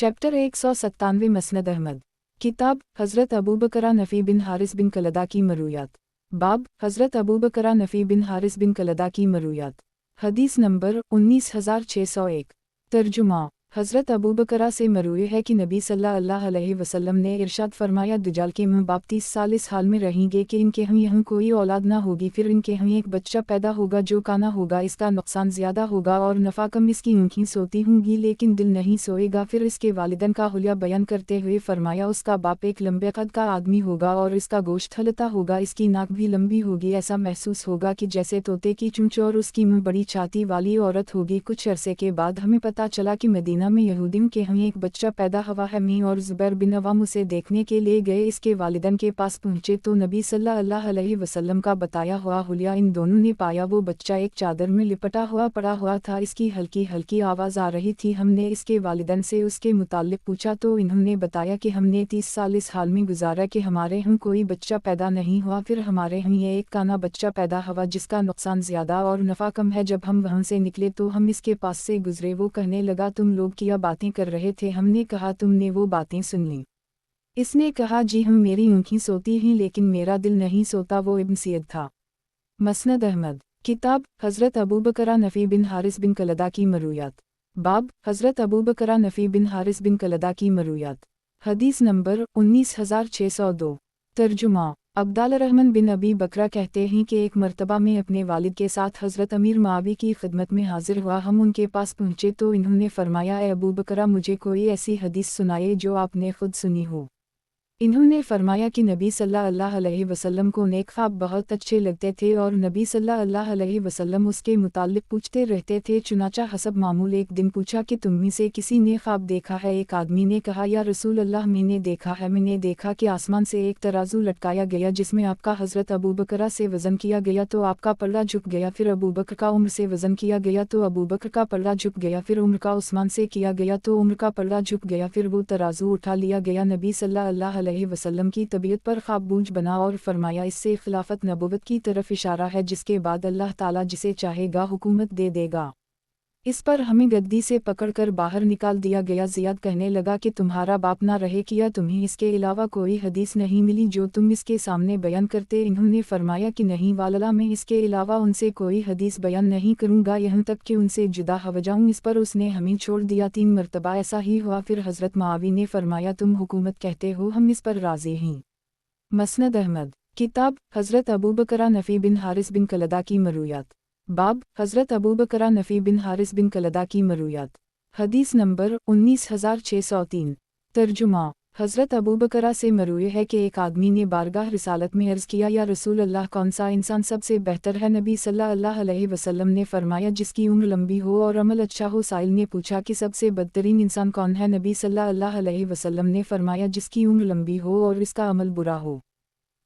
Chapter 197 मसनद Ahmad. किताब हज़रत अबू बकर नफ़ी बिन हारिस बिन कलदा की मरूयात। बाब हज़रत अबू बकर नफ़ी बिन हारिस बिन कलदा की मरूयात। हदीस नंबर 19601। तर्जुमा हज़रत अबू बकर से मरूए है कि नबी सल्लल्लाहु अलैहि वसल्लम ने इरशाद फरमाया, दज्जाल के माँ बाप 30 साल इस हाल में रहेंगे कि इनके यहाँ कोई औलाद ना होगी, फिर इनके यहाँ एक बच्चा पैदा होगा जो काना होगा, इसका नुकसान ज़्यादा होगा और नफ़ा कम, इसकी आँखें सोती होंगी लेकिन दिल नहीं सोएगा। फिर इसके वालिदैन का हुलिया बयान करते हुए फरमाया, उसका बाप एक लंबे कद का आदमी होगा और इसका गोश्त हलता होगा, इसकी नाक भी लंबी होगी, ऐसा महसूस होगा कि जैसे तोते की चूंच, और उसकी मुँह बड़ी छाती वाली औरत होगी। कुछ अरसे के बाद हमें पता चला कि मदीना में यहूदियों के यहाँ एक बच्चा पैदा हुआ है। मी और ज़ुबैर बिन अवाम उसे देखने के लिए गए। इसके वालिदैन के पास पहुँचे तो नबी सल्लल्लाहु अलैहि वसल्लम का बताया हुआ हुलिया इन दोनों ने पाया। वो बच्चा एक चादर में लिपटा हुआ पड़ा हुआ था, इसकी हल्की हल्की आवाज़ आ रही थी। हमने इसके वालिदैन से उसके मुताल्लिक पूछा तो इन्होंने बताया कि हमने 30 साल इस हाल में गुजारा कि हमारे यहाँ कोई बच्चा पैदा नहीं हुआ, फिर हमारे यहाँ ये एक काना बच्चा पैदा हुआ जिसका नुकसान ज़्यादा और नफ़ा कम है। जब हम वहाँ से निकले तो हम इसके पास से गुजरे। वो कहने लगा, तुम लोग क्या बातें कर रहे थे? हमने कहा, तुमने वो बातें सुन ली? इसने कहा, जी हम, मेरी आँखें सोती हैं लेकिन मेरा दिल नहीं सोता। वो इब्न सैद था। मसनद अहमद। किताब हज़रत अबू बकर नफ़ी बिन हारिस बिन कलदा की मरूयात। बाब हज़रत अबू बकर नफ़ी बिन हारिस बिन कलदा की मरूयात। हदीस नंबर 19602। तर्जुमा अब्दाल रहमान बिन अबी बकरा कहते हैं कि एक मर्तबा में अपने वालिद के साथ हज़रत अमीर मुआविया की खिदमत में हाजिर हुआ। हम उनके पास पहुँचे तो इन्होंने फरमाया, ए अबू बकरा, मुझे कोई ऐसी हदीस सुनाए जो आपने खुद सुनी हो। इन्होंने फरमाया कि नबी सल्लल्लाहु अलैहि वसल्लम को नेक ख्वाब बहुत अच्छे लगते थे और नबी सल्लल्लाहु अलैहि वसल्लम उसके मुताल्लिक पूछते रहते थे। चुनाचा हसब मामूल एक दिन पूछा कि तुम में से किसी ने ख्वाब देखा है? एक आदमी ने कहा, या रसूल अल्लाह, मैंने देखा है। मैंने देखा कि आसमान से एक तराजू लटकाया गया जिसमें आपका हज़रत अबू बकर से वज़न किया गया तो आपका पल्ला झुक गया, फिर अबू बकर का उम्र से वज़न किया गया तो अबू बकर का पल्ला झुक गया, फिर उम्र का उस्मान से किया गया तो उम्र का पल्ला झुक गया, फिर वो तराजू उठा लिया गया। नबी सल्लल्लाहु अलैहि वसल्लम की तबीयत पर ख्वाब बूझ बना और फरमाया, इससे खिलाफत नबुवत की तरफ इशारा है, जिसके बाद अल्लाह ताला जिसे चाहेगा हुकूमत दे देगा। इस पर हमें गद्दी से पकड़कर बाहर निकाल दिया गया। ज़ियाद कहने लगा कि तुम्हारा बाप ना रहे, किया तुम्हें इसके अलावा कोई हदीस नहीं मिली जो तुम इसके सामने बयान करते? इन्होंने फरमाया कि नहीं वालला, मैं इसके अलावा उनसे कोई हदीस बयान नहीं करूँगा यहाँ तक कि उनसे जुदा हो जाऊँ। इस पर उसने हमें छोड़ दिया। 3 मरतबा ऐसा ही हुआ। फिर हज़रत मुआविया ने फरमाया, तुम हुकूमत कहते हो, हम इस पर राज़ी हैं। मसनद अहमद। किताब हज़रत अबू बकर नफ़ी बिन हारिस बिन कलदा की मरूयात। बाब हज़रत अबू बकर नफ़ी बिन हारिस बिन कलदा की मरूयात। हदीस नंबर 19603। तर्जुमा हज़रत अबू बकर से मरूए है कि एक आदमी ने बारगाह रिसालत में अर्ज़ किया, या रसूल अल्लाह, कौन सा इंसान सबसे बेहतर है? नबी सल्लल्लाहु अलैहि वसल्लम ने फरमाया, जिसकी उम्र लंबी हो और अमल अच्छा हो। साइल ने पूछा कि सबसे बदतरीन इंसान कौन है? नबी सल्लल्लाहु अलैहि वसल्लम ने फरमाया, जिसकी उम्र लंबी हो और इसका अमल बुरा हो।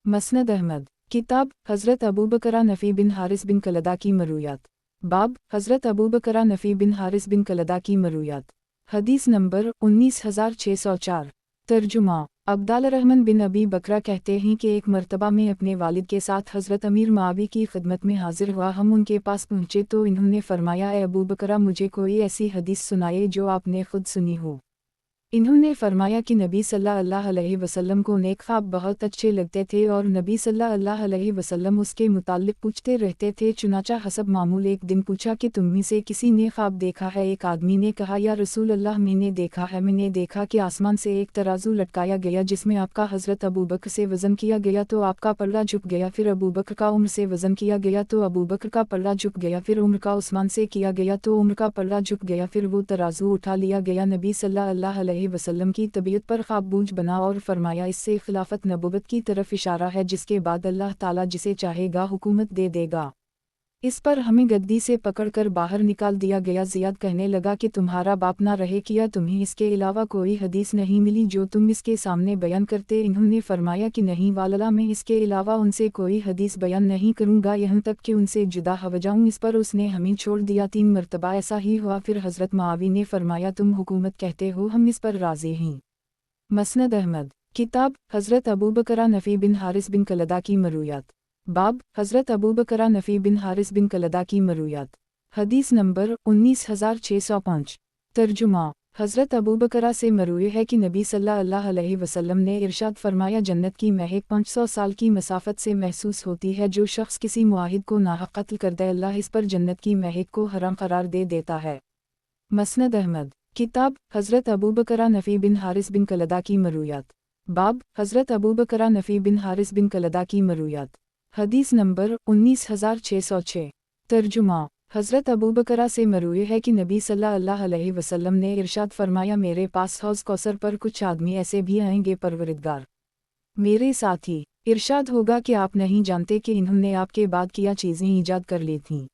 मसनद अहमद। किताब हज़रत अबू बकर नफ़ी बिन हारिस बिन कलदा की मरूयात। बाब हज़रत अबू बकर नफ़ी बिन हारिस बिन कलदा की मरूयात। हदीस नंबर 19604। तर्जुमा अब्दाल रहमान बिन अबी बकरा कहते हैं कि एक मर्तबा में अपने वालिद के साथ हज़रत अमीर मुआविया की खिदमत में हाजिर हुआ। हम उनके पास पहुँचे तो इन्होंने फरमाया, ए अबू बकर, मुझे कोई ऐसी हदीस सुनाए जो आपने खुद सुनी हो। इन्होंने फरमाया कि नबी सल्लल्लाहु अलैहि वसल्लम को नेक ख्वाब बहुत अच्छे लगते थे और नबी सल्लल्लाहु अलैहि वसल्लम उसके मुताल्लिक पूछते रहते थे। चुनाचा हसब मामूल एक दिन पूछा कि तुम में से किसी ने ख्वाब देखा है? एक आदमी ने कहा, या रसूल अल्लाह, मैंने देखा है। मैंने देखा कि आसमान से एक तराजू लटकाया गया जिसमें आपका हज़रत अबू बकर से वज़न किया गया तो आपका पल्ला झुक गया, फिर अबू बकर का उम्र से वज़न किया गया तो अबू बकर का पल्ला झुक गया, फिर उम्र का उस्मान से किया गया तो उम्र का पल्ला झुक गया, फिर वो तराजू उठा लिया गया। नबी सल्लल्लाहु अलैहि वसल्लम की तबीयत पर ख्वाब बूझ बना और फरमाया, इससे खिलाफत नबुवत की तरफ इशारा है, जिसके बाद अल्लाह ताला जिसे चाहेगा हुकूमत दे देगा। इस पर हमें गद्दी से पकड़कर बाहर निकाल दिया गया। ज़ियाद कहने लगा कि तुम्हारा बाप ना रहे, किया तुम्हें इसके अलावा कोई हदीस नहीं मिली जो तुम इसके सामने बयान करते? इन्होंने फरमाया कि नहीं वालला, मैं इसके अलावा उनसे कोई हदीस बयान नहीं करूँगा यहाँ तक कि उनसे जुदा हो जाऊँ। इस पर उसने हमें छोड़ दिया। 3 मरतबा ऐसा ही हुआ। फिर हज़रत मुआविया ने फरमाया, तुम हुकूमत कहते हो, हम इस पर राज़ी हैं। मसनद अहमद। किताब हज़रत अबू बकर नफ़ी बिन हारिस बिन कलदा की मरूयात। बाब हज़रत अबू बकर नफ़ी बिन हारिस बिन कलदा की मरूयात। हदीस नंबर 19605। तर्जुमा حضرت ابوبکرہ سے مروی ہے کہ نبی صلی اللہ علیہ وسلم نے ارشاد فرمایا جنت کی مہک 500 سال کی مسافت سے محسوس ہوتی ہے، جو شخص کسی معاہد کو ناحق قتل کر دے اللہ اس پر جنت کی مہک کو حرام قرار دے دیتا ہے۔ مسند احمد، کتاب حضرت ابوبکرہ نفی بن حارث بن کلدہ کی مرویات، باب حضرت ابوبکرہ نفی بن حارث بن کلدہ کی مرویات، حدیث نمبر 19606۔ ترجمہ، حضرت ابوبکرہ سے مروی ہے کہ نبی صلی اللہ علیہ وسلم نے ارشاد فرمایا میرے پاس حوض کوثر پر کچھ آدمی ایسے بھی آئیں گے پروردگار میرے ساتھی، ارشاد ہوگا کہ آپ نہیں جانتے کہ انہوں نے آپ کے بعد کیا چیزیں ایجاد کر لی تھیں۔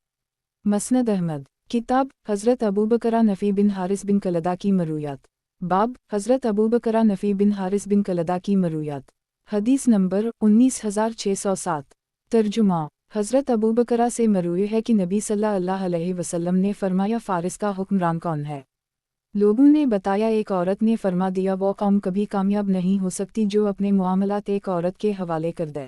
مسند احمد، کتاب حضرت ابوبکرہ نفی بن حارث بن کلدہ کی مرویات، باب حضرت ابوبکرہ نفی بن حارث بن کلدہ کی مرویات، حدیث نمبر 19607۔ ترجمہ، حضرت ابوبکرہ سے مروی ہے کہ نبی صلی اللہ علیہ وسلم نے فرمایا فارس کا حکمران کون ہے؟ لوگوں نے بتایا ایک عورت نے فرما دیا وہ قوم کبھی کامیاب نہیں ہو سکتی جو اپنے معاملات ایک عورت کے حوالے کر دے۔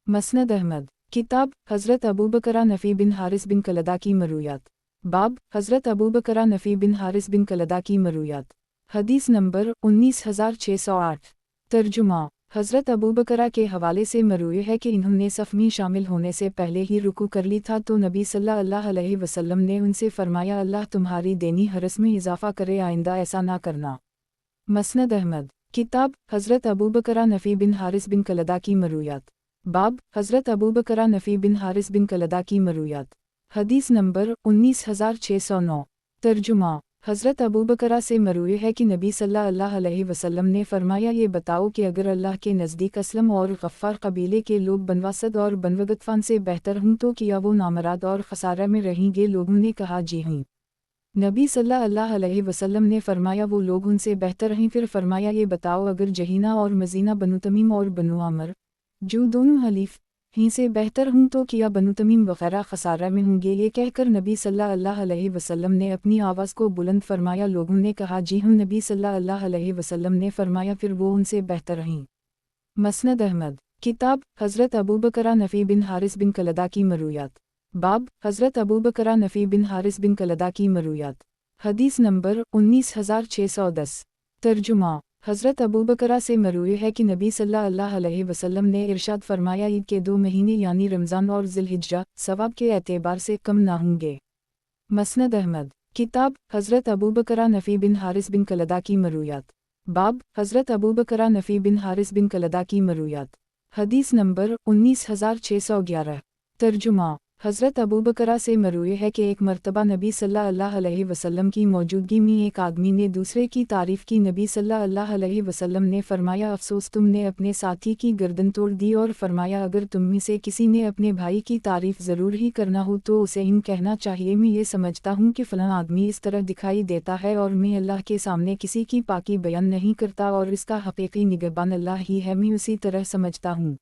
مسند احمد، کتاب حضرت ابوبکرہ نفی بن حارث بن کلدہ کی مرویات، باب حضرت ابوبکرہ نفی بن حارث بن کلدہ کی مرویات، حدیث نمبر 19608۔ ترجمہ، حضرت ابوبکرہ کے حوالے سے مروی ہے کہ انہوں نے صف میں شامل ہونے سے پہلے ہی رکوع کر لی تھا تو نبی صلی اللہ علیہ وسلم نے ان سے فرمایا اللہ تمہاری دینی حرص میں اضافہ کرے، آئندہ ایسا نہ کرنا۔ مسند احمد، کتاب حضرت ابوبکرہ نفی بن حارث بن کلدہ کی مرویات، باب حضرت ابوبکرہ نفی بن حارث بن کلدہ کی مرویات، حدیث نمبر 19609۔ ترجمہ، حضرت ابوبکرہ سے مروی ہے کہ نبی صلی اللہ علیہ وسلم نے فرمایا یہ بتاؤ کہ اگر اللہ کے نزدیک اسلم اور غفار قبیلے کے لوگ بنواسد اور بنوغطفان سے بہتر ہوں تو کیا وہ نامراد اور خسارہ میں رہیں گے؟ لوگوں نے کہا جی ہوں۔ نبی صلی اللہ علیہ وسلم نے فرمایا وہ لوگ ان سے بہتر ہیں، پھر فرمایا یہ بتاؤ اگر جہینہ اور مزینہ بنو تمیم اور بنو عامر جو دونوں حلیف ہی سے بہتر ہوں تو کیا بنو تمیم وغیرہ خسارہ میں ہوں گے؟ یہ کہہ کر نبی صلی اللہ علیہ وسلم نے اپنی آواز کو بلند فرمایا، لوگوں نے کہا جی ہوں۔ نبی صلی اللہ علیہ وسلم نے فرمایا پھر وہ ان سے بہتر ہیں۔ مسند احمد، کتاب حضرت ابوبکرہ نفی بن حارث بن کلدہ کی مرویات، باب حضرت ابوبکرہ نفی بن حارث بن کلدہ کی مرویات، حدیث نمبر 19610۔ ترجمہ، حضرت ابوبکرہ سے مروی ہے کہ نبی صلی اللہ علیہ وسلم نے ارشاد فرمایا عید کے 2 مہینے یعنی رمضان اور ذی الحجہ ثواب کے اعتبار سے کم نہ ہوں گے۔ مسند احمد، کتاب حضرت ابوبکرہ نفی بن حارث بن کلدہ کی مرویات، باب حضرت ابوبکرہ نفی بن حارث بن کلدہ کی مرویات، حدیث نمبر 19611۔ ترجمہ، حضرت ابوبکرہ سے مروی ہے کہ ایک مرتبہ نبی صلی اللہ علیہ وسلم کی موجودگی میں ایک آدمی نے دوسرے کی تعریف کی۔ نبی صلی اللہ علیہ وسلم نے فرمایا افسوس تم نے اپنے ساتھی کی گردن توڑ دی، اور فرمایا اگر تم میں سے کسی نے اپنے بھائی کی تعریف ضرور ہی کرنا ہو تو اسے کہنا چاہیے میں یہ سمجھتا ہوں کہ فلاں آدمی اس طرح دکھائی دیتا ہے اور میں اللہ کے سامنے کسی کی پاکی بیان نہیں کرتا اور اس کا حقیقی نگہبان اللہ ہی ہے، میں اسی طرح سمجھتا ہوں۔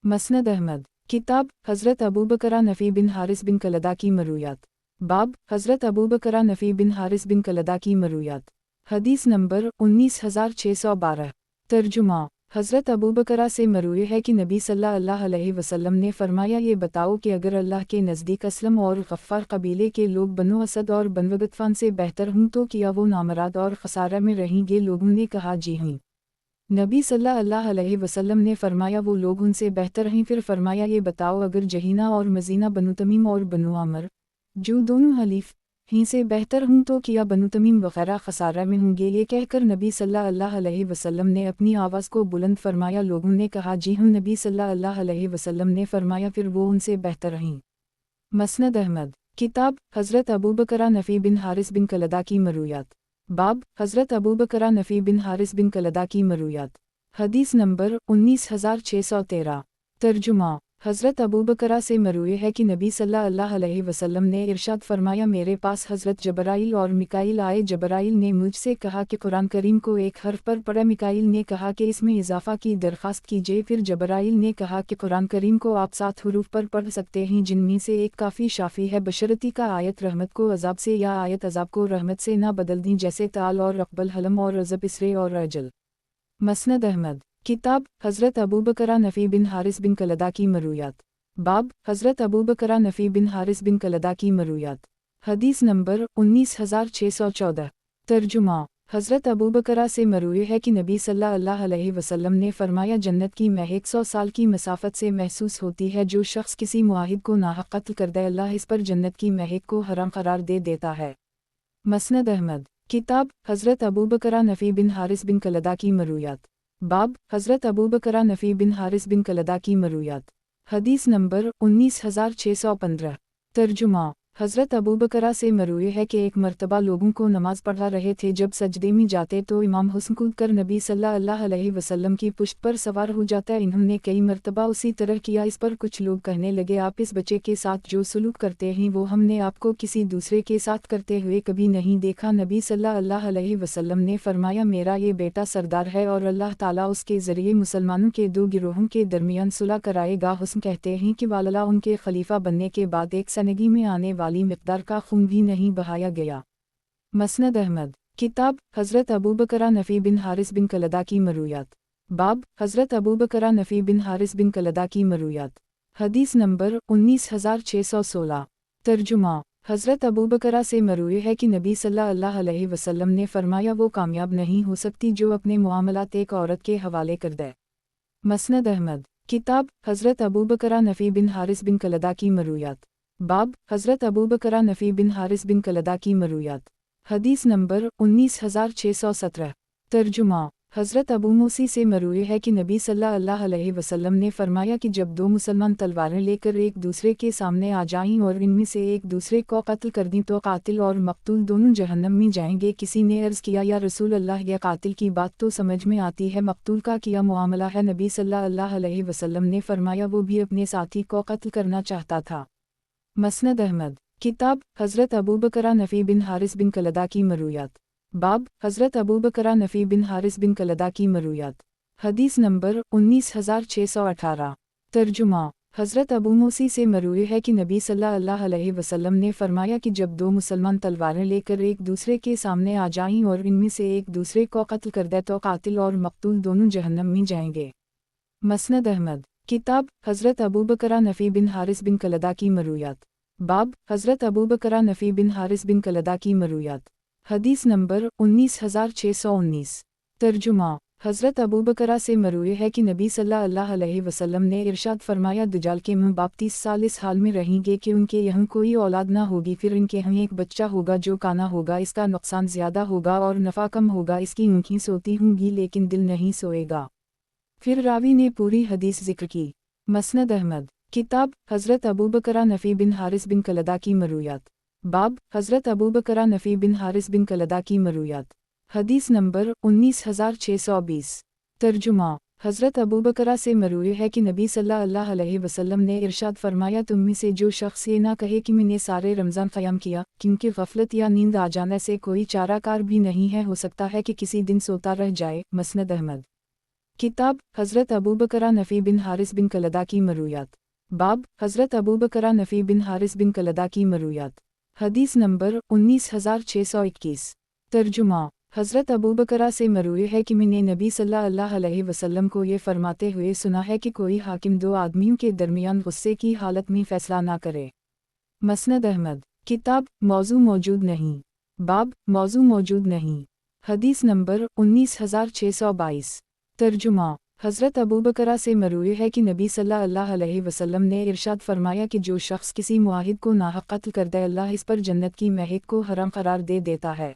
مسند احمد، کتاب حضرت ابوبکرہ نفی بن حارث بن کلدہ کی مرویات، باب حضرت ابوبکرہ نفی بن حارث بن کلدہ کی مرویات، حدیث نمبر 19612۔ ترجمہ، حضرت ابوبکرہ سے مروی ہے کہ نبی صلی اللہ علیہ وسلم نے فرمایا یہ بتاؤ کہ اگر اللہ کے نزدیک اسلم اور غفار قبیلے کے لوگ بنو اسد اور بنو غطفان سے بہتر ہوں تو کیا وہ نامراد اور خسارہ میں رہیں گے؟ لوگوں نے کہا جی ہوں۔ نبی صلی اللہ علیہ وسلم نے فرمایا وہ لوگ ان سے بہتر ہیں، پھر فرمایا یہ بتاؤ اگر جہینہ اور مزینہ بنو تمیم اور بنو عامر جو دونوں حلیف ہی سے بہتر ہوں تو کیا بنو تمیم وغیرہ خسارہ میں ہوں گے؟ یہ کہہ کر نبی صلی اللہ علیہ وسلم نے اپنی آواز کو بلند فرمایا، لوگوں نے کہا جی ہوں۔ نبی صلی اللہ علیہ وسلم نے فرمایا پھر وہ ان سے بہتر ہیں۔ مسند احمد، کتاب حضرت ابوبکرہ نفی بن حارث بن کلدہ کی مرویات، باب حضرت ابوبکرہ نفی بن حارث بن کلدہ کی مرویات، حدیث نمبر 19613۔ ترجمہ، حضرت ابوبکرہ سے مروی ہے کہ نبی صلی اللہ علیہ وسلم نے ارشاد فرمایا میرے پاس حضرت جبرائیل اور میکائیل آئے، جبرائیل نے مجھ سے کہا کہ قرآن کریم کو ایک حرف پر پڑھیں، میکائیل نے کہا کہ اس میں اضافہ کی درخواست کیجیے، پھر جبرائیل نے کہا کہ قرآن کریم کو آپ 7 حروف پر پڑھ سکتے ہیں جن میں سے ایک کافی شافی ہے، بشرطی کا آیت رحمت کو عذاب سے یا آیت عذاب کو رحمت سے نہ بدل دیں، جیسے تعال اور اقبل حلم اور عزب اسرے اور اجل۔ مسند احمد، کتاب حضرت ابوبکرہ نفی بن حارث بن کلدہ کی مرویات، باب حضرت ابوبکرہ نفی بن حارث بن کلدہ کی مرویات، حدیث نمبر 19614۔ ترجمہ، हज़रत अबू बकरा से मरूई है कि नबी सल्लल्लाहु अलैहि वसल्लम ने फरमाया, जन्नत की महक 100 साल की मसाफत से महसूस होती है। जो शख्स किसी मुआहिद को नाहक कत्ल कर दे, अल्लाह इस पर जन्नत की महक को हराम करार दे देता है। मसनद अहमद। किताब हज़रत अबू बकरा नफ़ी बिन हारिस बिन कलदा की मरूयात। बाब हज़रत अबू बकरा नफ़ी बिन हारिस बिन कलदा की मरूयात। हदीस नंबर 19615। तर्जुमा। हज़रत अबू बकरा से मरूई है कि एक मर्तबा लोगों को नमाज पढ़ा रहे थे। जब सजदे में जाते तो इमाम हुस्न कूद कर नबी सल्लल्लाहु अलैहि वसल्लम की पुश्त पर सवार हो जाता। इन्होंने कई मर्तबा उसी तरह किया। इस पर कुछ लोग कहने लगे, आप इस बच्चे के साथ जो सलूक करते हैं वो हमने आपको किसी दूसरे के साथ करते हुए कभी नहीं देखा। नबी सल्लल्लाहु अलैहि वसल्लम ने फरमाया, मेरा ये बेटा सरदार है और अल्लाह ताला उसके ज़रिए मुसलमानों के दो गिरोहों के दरमियान सुलह कराएगा। हुस्न कहते हैं कि वाला उनके खलीफा बनने के बाद एक सनगी में आने वाली मिक़दार का खून भी नहीं बहाया गया। मसनद अहमद। किताब हज़रत अबू बकरा नफ़ी बिन हारिस बिन कलदा की मरूयात। बाब हज़रत अबू बकरा नफ़ी बिन हारिस बिन कलदा की मरूयात। हदीस नंबर 19616। तर्जुमा। हज़रत अबू बकरा से मरूई है कि नबी सल्लल्लाहु अलैहि वसल्लम ने फरमाया, वो कामयाब नहीं हो सकती जो अपने मुआमलात एक औरत के हवाले कर दे। मसनद अहमद। किताब हज़रत अबू बकरा नफ़ी बिन हारिस बिन कलदा की मरूयात। बाब हज़रत अबू बकरा नफ़ी बिन हारिस बिन कलदा की मरूयात। हदीस नंबर 19617। तर्जुमा। हज़रत अबू मूसी से मरूई है कि नबी सल्लल्लाहु अलैहि वसल्लम ने फरमाया कि जब दो मुसलमान तलवारें लेकर एक दूसरे के सामने आ जाएं और इनमें से एक दूसरे को कत्ल कर दें तो कातिल और मकतूल दोनों जहन्नम में जाएंगे। किसी ने अर्ज़ किया, या रसूल अल्लाह, या कातिल की बात तो समझ में आती है, मकतूल का क्या मामला है? नबी सल्लल्लाहु अलैहि वसल्लम ने फरमाया, वो भी अपने साथी को कत्ल करना चाहता था। मसनद अहमद। किताब हज़रत अबू बकरा नफ़ी बिन हारिस बिन कलदा की मरूयात। बाब हज़रत अबू बकरा नफ़ी बिन हारिस बिन कलदा की मरूयात। हदीस नंबर 19618। तर्जुमा। हज़रत अबू मूसी से मरूई है कि नबी सल्लल्लाहु अलैहि वसल्लम ने फरमाया कि जब दो मुसलमान तलवारें लेकर एक दूसरे के सामने आ जाएं और इनमें से एक दूसरे को कत्ल कर दे तो कातिल और मकतूल दोनों जहन्नम में जाएंगे। मसनद अहमद। किताब हज़रत अबू बकरा नफ़ी बिन हारिस बिन कलदा की मरूयात। बाब हज़रत अबू बकरा नफ़ी बिन हारिस बिन कलदा की मरूयात। हदीस नंबर 19619। तर्जुमा। हज़रत अबू बकरा से मरूई है कि नबी सल्लल्लाहु अलैहि वसल्लम ने इरशाद फरमाया, दज्जाल के मुँह बाप 30 साल इस हाल में रहेंगे कि उनके यहाँ कोई औलाद ना होगी, फिर इनके यहाँ एक बच्चा होगा जो काना होगा, इसका नुकसान ज़्यादा होगा और नफ़ा कम होगा, इसकी आँखें सोती होंगी लेकिन दिल नहीं सोएगा। फिर रावी ने पूरी हदीस जिक्र की। मसनद अहमद। किताब हज़रत अबू बकरा नफ़ी बिन हारिस बिन कलदा की मरूयात। बाब हज़रत अबू बकरा नफ़ी बिन हारिस बिन कलदा की मरूयात। हदीस नंबर 19620। तर्जुमा। हज़रत अबू बकरा से मरूई है कि नबी सल्लल्लाहु अलैहि वसल्लम ने इरशाद फरमाया, तुम में से जो शख्स ये ना कहे कि मैंने सारे रमज़ान क़याम किया, क्योंकि गफलत या नींद आ जाने से कोई चाराकार भी नहीं है, हो सकता है कि किसी दिन सोता रह जाए। मसनद अहमद। किताब हज़रत अबू बकरा नफ़ी बिन हारिस बिन कलदा की मरूयात। बाब हज़रत अबू बकरा नफ़ी बिन हारिस बिन कलदा की मरूयात। हदीस नंबर 19621। तर्जुमा। हज़रत अबू बकरा से मरूई है कि मैंने नबी सल्लल्लाहु अलैहि वसल्लम को ये फरमाते हुए सुना है कि कोई हाकिम दो आदमियों के दरमियान गुस्से की हालत में फ़ैसला ना करे। मसनद अहमद। किताब मौजू मौजूद नहीं। बाब मौजू मौजूद नहीं। हदीस नंबर 19622। तर्जुमा। हज़रत अबू बकरा से मरूई है कि नबी सल्लल्लाहु अलैहि वसल्लम ने इरशाद फरमाया कि जो शख्स किसी मुआहिद को नाहक कत्ल कर दे, अल्लाह इस पर जन्नत की महक को हराम करार दे देता है।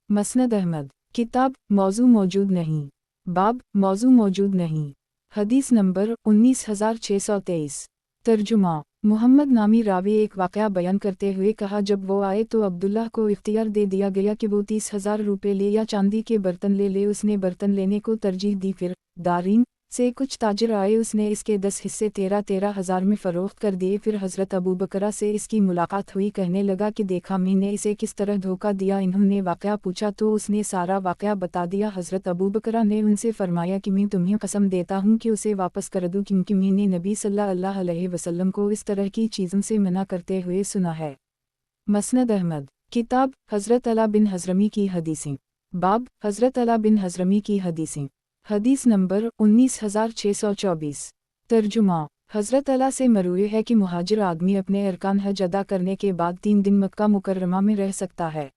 मसनद अहमद। किताब मौजू मौजूद नहीं। बाब मौजू मौजूद नहीं। हदीस नंबर 19623। तर्जुमा। मुहम्मद नामी रावी एक वाक़या बयान करते हुए कहा, जब वो आए तो अब्दुल्लाह को इख्तियार दे दिया गया कि वो 30,000 रुपये ले या चांदी के बर्तन ले। उसने बर्तन लेने को तरजीह दी। फिर दारीन से कुछ ताजिर आए, उसने इसके 10 हिस्से 13,000 में फ़रोख्त कर दिए। फिर हज़रत अबू बकरा से इसकी मुलाकात हुई, कहने लगा कि देखा मैंने इसे किस तरह धोखा दिया। इन्होंने वाक़या पूछा तो उसने सारा वाक़या बता दिया। हज़रत अबू बकरा ने उनसे फरमाया कि मैं तुम्हें कसम देता हूँ कि उसे वापस कर दूँ, क्योंकि मैंने नबी सल्लल्लाहु अलैहि वसल्लम को इस तरह की चीज़ों से मना करते हुए सुना है। मसनद अहमद। किताब हज़रत अला बिन हज़रमी की हदीसें। बाब हज़रत अला बिन हज़रमी की हदीसें। हदीस नंबर 19624। तर्जुमा। हज़रत अला से मरूई है कि मुहाजिर आदमी अपने अरकान हज अदा करने के बाद 3 दिन मक्का मुकर्रमा में रह सकता है।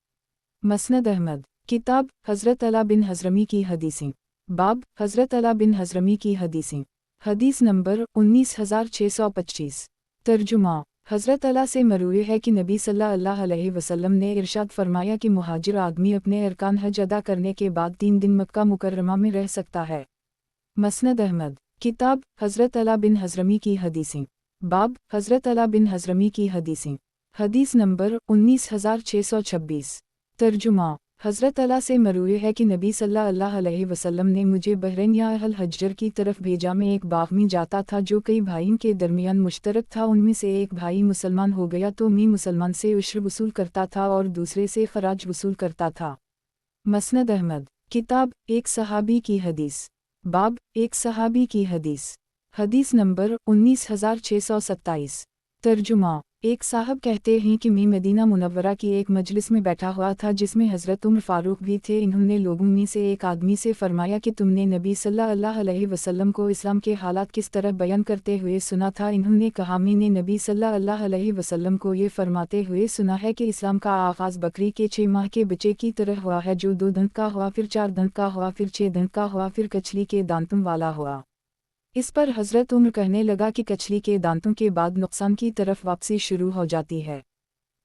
मसनद अहमद। किताब हज़रत अला बिन हज़रमी की हदीसें। बाब हज़रत अला बिन हज़रमी की हदीसें। हदीस नंबर 19625। तर्जुमा हज़रत अला से मरूए है कि नबी सल्लल्लाहु अलैहि वसल्लम ने इरशाद फरमाया कि मुहाजिर आदमी अपने अरकान हज अदा करने के बाद 3 दिन मक्का मुकर्रमा में रह सकता है। मसनद अहमद। किताब हज़रत अला बिन हज़रमी की हदीसें। बाब हज़रत अला बिन हज़रमी की हदीसें। हदीस नंबर 19626। तर्जुमा हज़रत अला से मरूए है कि नबी सल्लल्लाहु अलैहि वसल्लम ने मुझे बहरैन या अहल हज्जर की तरफ भेजा। मैं एक बाग में जाता था जो कई भाइयों के दरमियान मुश्तरक था। उनमें से एक भाई मुसलमान हो गया तो मैं मुसलमान से उश्र वसूल करता था और दूसरे से खराज वसूल करता था। मसनद अहमद। किताब एक सहाबी की हदीस। बाब एक सहाबी की हदीस। हदीस नंबर 19627। तर्जुमा एक साहब कहते हैं कि मैं मदीना मुनव्वरा की एक मजलिस में बैठा हुआ था जिसमें हज़रत उमर फ़ारूक भी थे। इन्होंने लोगों में से एक आदमी से फरमाया कि तुमने नबी सल्लल्लाहु अलैहि वसल्लम को इस्लाम के हालात किस तरह बयान करते हुए सुना था। इन्होंने कहा मैंने नबी सल्लल्लाहु अलैहि वसल्लम को ये फरमाते हुए सुना है कि इस्लाम का आगाज़ बकरी के 6 माह के बच्चे की तरह हुआ है जो 2 दंत का हुआ, फिर 4 दंत का हुआ, फिर 6 दंत का हुआ, फिर कचली के दांतों वाला हुआ। इस पर हज़रत उमर कहने लगा कि कचली के दांतों के बाद नुकसान की तरफ वापसी शुरू हो जाती है।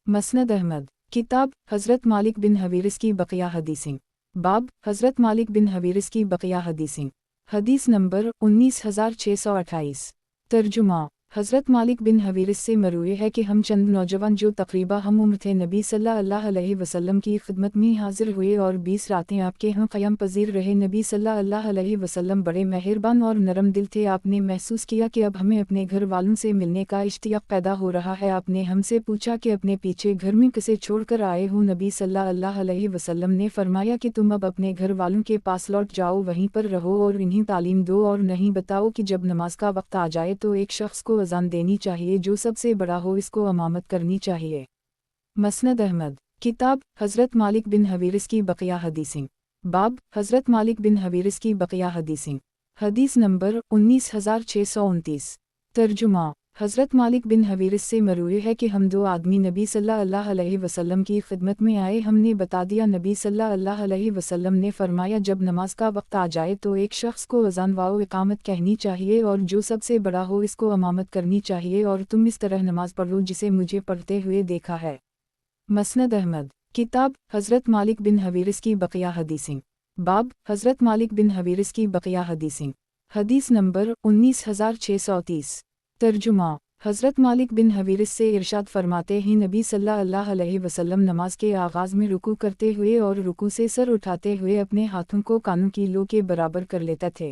मसनद अहमद। किताब हज़रत मालिक बिन हवीरिस की बक़िया हदीसें। बाब हज़रत मालिक बिन हवीरिस की बक़िया हदीसें। हदीस नंबर 19628। तर्जुमा हज़रत मालिक बिन हवीरिस से मरूए है कि हम चंद नौजवान जो तकरीबा हम उम्र थे नबी सल्लल्लाहु अलैहि वसल्लम की खिदमत में हाजिर हुए और 20 रातें आपके यहाँ क़याम पजीर रहे। नबी सल्लल्लाहु अलैहि वसल्लम बड़े मेहरबान और नरम दिल थे। आपने महसूस किया कि अब हमें अपने घर वालों से मिलने का इश्तियाक पैदा हो रहा है। आपने हमसे पूछा कि अपने पीछे घर में किसे छोड़कर आए हो। नबी सल्लल्लाहु अलैहि वसल्लम ने फरमाया कि तुम अब अपने घर वालों के पास लौट जाओ, वहीं पर रहो और इन्हें तालीम दो और नहीं बताओ कि जब नमाज का वक्त आ जाए तो एक शख्स को अज़ान देनी चाहिए, जो सबसे बड़ा हो इसको इमामत करनी चाहिए। मसनद अहमद। किताब हज़रत मालिक बिन हवीरिस की बक़िया हदीसें। बाब हज़रत मालिक बिन हवीरिस की बक़िया हदीसें। हदीस नंबर 19629। तर्जुमा हज़रत मालिक बिन हवीरिस से मरूए है कि हम 2 आदमी नबी सल्लल्लाहु अलैहि वसल्लम की खिदमत में आए। हमने बता दिया। नबी सल्लल्लाहु अलैहि वसल्लम ने फरमाया जब नमाज का वक्त आ जाए तो एक शख्स को अज़ान व इकामत कहनी चाहिए और जो सबसे बड़ा हो इसको इमामत करनी चाहिए और तुम इस तरह नमाज पढ़ो जिसे मुझे पढ़ते हुए देखा है। मसनद अहमद। किताब हज़रत मालिक बिन हवीरिस की बक़िया हदीसें। बाब हज़रत मालिक बिन हवीरिस की बक़िया हदीसें। हदीस नंबर 19630। तर्जुमा हज़रत मालिक बिन हवीरिस से इरशाद फरमाते हैं नबी सल्लल्लाहु अलैहि वसल्लम नमाज के आगाज़ में रुकू करते हुए और रुकू से सर उठाते हुए अपने हाथों को कानों की लो के बराबर कर लेते थे।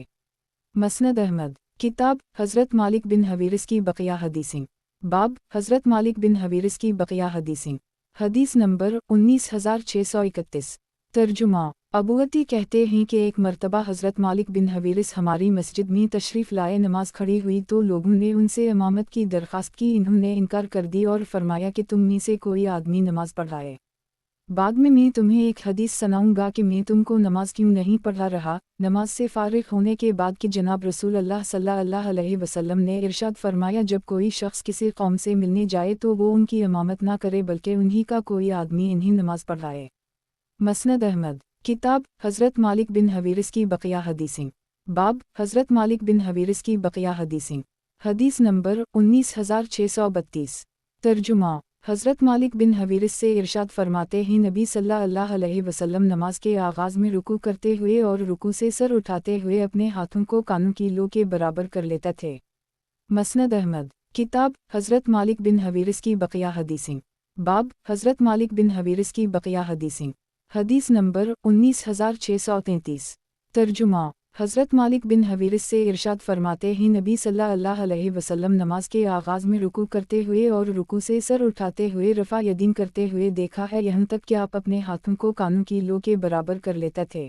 मसनद अहमद। किताब हज़रत मालिक बिन हवीरिस की बक़िया हदीसें। बाब हज़रत मालिक बिन हवीरिस की बक़िया हदीसें। हदीस नंबर 19631। तर्जुमा अबूअती कहते हैं कि एक मर्तबा हज़रत मालिक बिन हवीरिस हमारी मस्जिद में तशरीफ़ लाए। नमाज खड़ी हुई तो लोगों ने उनसे इमामत की दरख्वास्त की। इन्होंने इनकार कर दी और फरमाया कि तुम में से कोई आदमी नमाज पढ़ाए। बाद में मैं तुम्हें एक हदीस सुनाऊंगा कि मैं तुमको नमाज क्यों नहीं पढ़ा रहा। नमाज से फारिग होने के बाद कि जनाब रसूल अल्लाह सल्लल्लाहु अलैहि वसल्लम ने इरशाद फरमाया जब कोई शख्स किसी कौम से मिलने जाए तो वो उनकी इमामत ना करे बल्कि उन्हीं का कोई आदमी इन्हीं नमाज पढ़ाए। मसनद अहमद। किताब हज़रत मालिक बिन हवीरिस की बक़िया हदीसें। बाब हज़रत मालिक बिन हवीरिस की बक़िया हदीसें। हदीस नंबर 19632। तर्जुमा हज़रत मालिक बिन हवीरिस से इरशाद फरमाते हैं नबी सल्लल्लाहु अलैहि वसल्लम नमाज के आगाज़ में रुकू करते हुए और रुकू से सर उठाते हुए अपने हाथों को कानों की लो के बराबर कर लेते थे। मसनद अहमद। किताब हज़रत मालिक बिन हवीरिस की बक़िया हदीसें। बाब हज़रत मालिक बिन हवीरिस की बक़िया हदीसें। हदीस नंबर 19633। तर्जुमा हज़रत मालिक बिन हवीरिस से इरशाद फरमाते हैं नबी सल्लल्लाहु अलैहि वसल्लम नमाज के आगाज़ में रुकू करते हुए और रुकू से सर उठाते हुए रफ़ा यदीन करते हुए देखा है, यहाँ तक कि आप अपने हाथों को कानों की लो के बराबर कर लेते थे।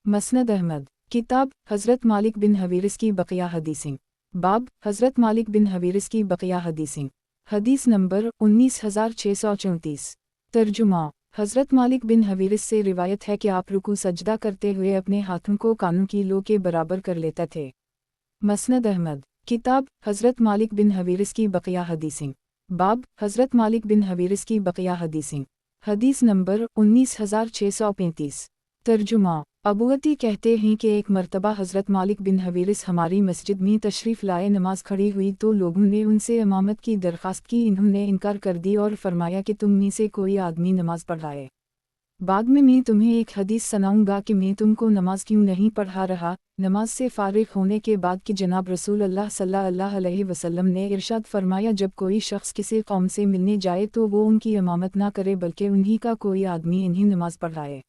मसनद अहमद। किताब हज़रत मालिक बिन हवीरिस की बक़िया हदीसें। बाब हज़रत मालिक बिन हवीरिस की बक़िया हदीसें। हदीस नंबर 19634। तर्जुमा हज़रत मालिक बिन हवीरिस से रिवायत है कि आप रुकू सजदा करते हुए अपने हाथों को कानों की लो के बराबर कर लेते थे। मसनद अहमद। किताब हज़रत मालिक बिन हवीरिस की बक़िया हदीसें। बाब हज़रत मालिक बिन हवीरिस की बक़िया हदीसें। حدیث نمبر 19635۔ ترجمہ: ابوعطی کہتے ہیں کہ ایک مرتبہ حضرت مالک بن حویرث ہماری مسجد میں تشریف لائے، نماز کھڑی ہوئی تو لوگوں نے ان سے امامت کی درخواست کی، انہوں نے انکار کر دی اور فرمایا کہ تم میں سے کوئی آدمی نماز پڑھائے۔ بعد میں تمہیں ایک حدیث سناؤں گا کہ میں تم کو نماز کیوں نہیں پڑھا رہا۔ نماز سے فارغ ہونے کے بعد کہ جناب رسول اللہ صلی اللہ علیہ وسلم نے ارشاد فرمایا، جب کوئی شخص کسی قوم سے ملنے جائے تو وہ ان کی امامت نہ کرے بلکہ انہی کا کوئی آدمی انہیں نماز پڑھائے۔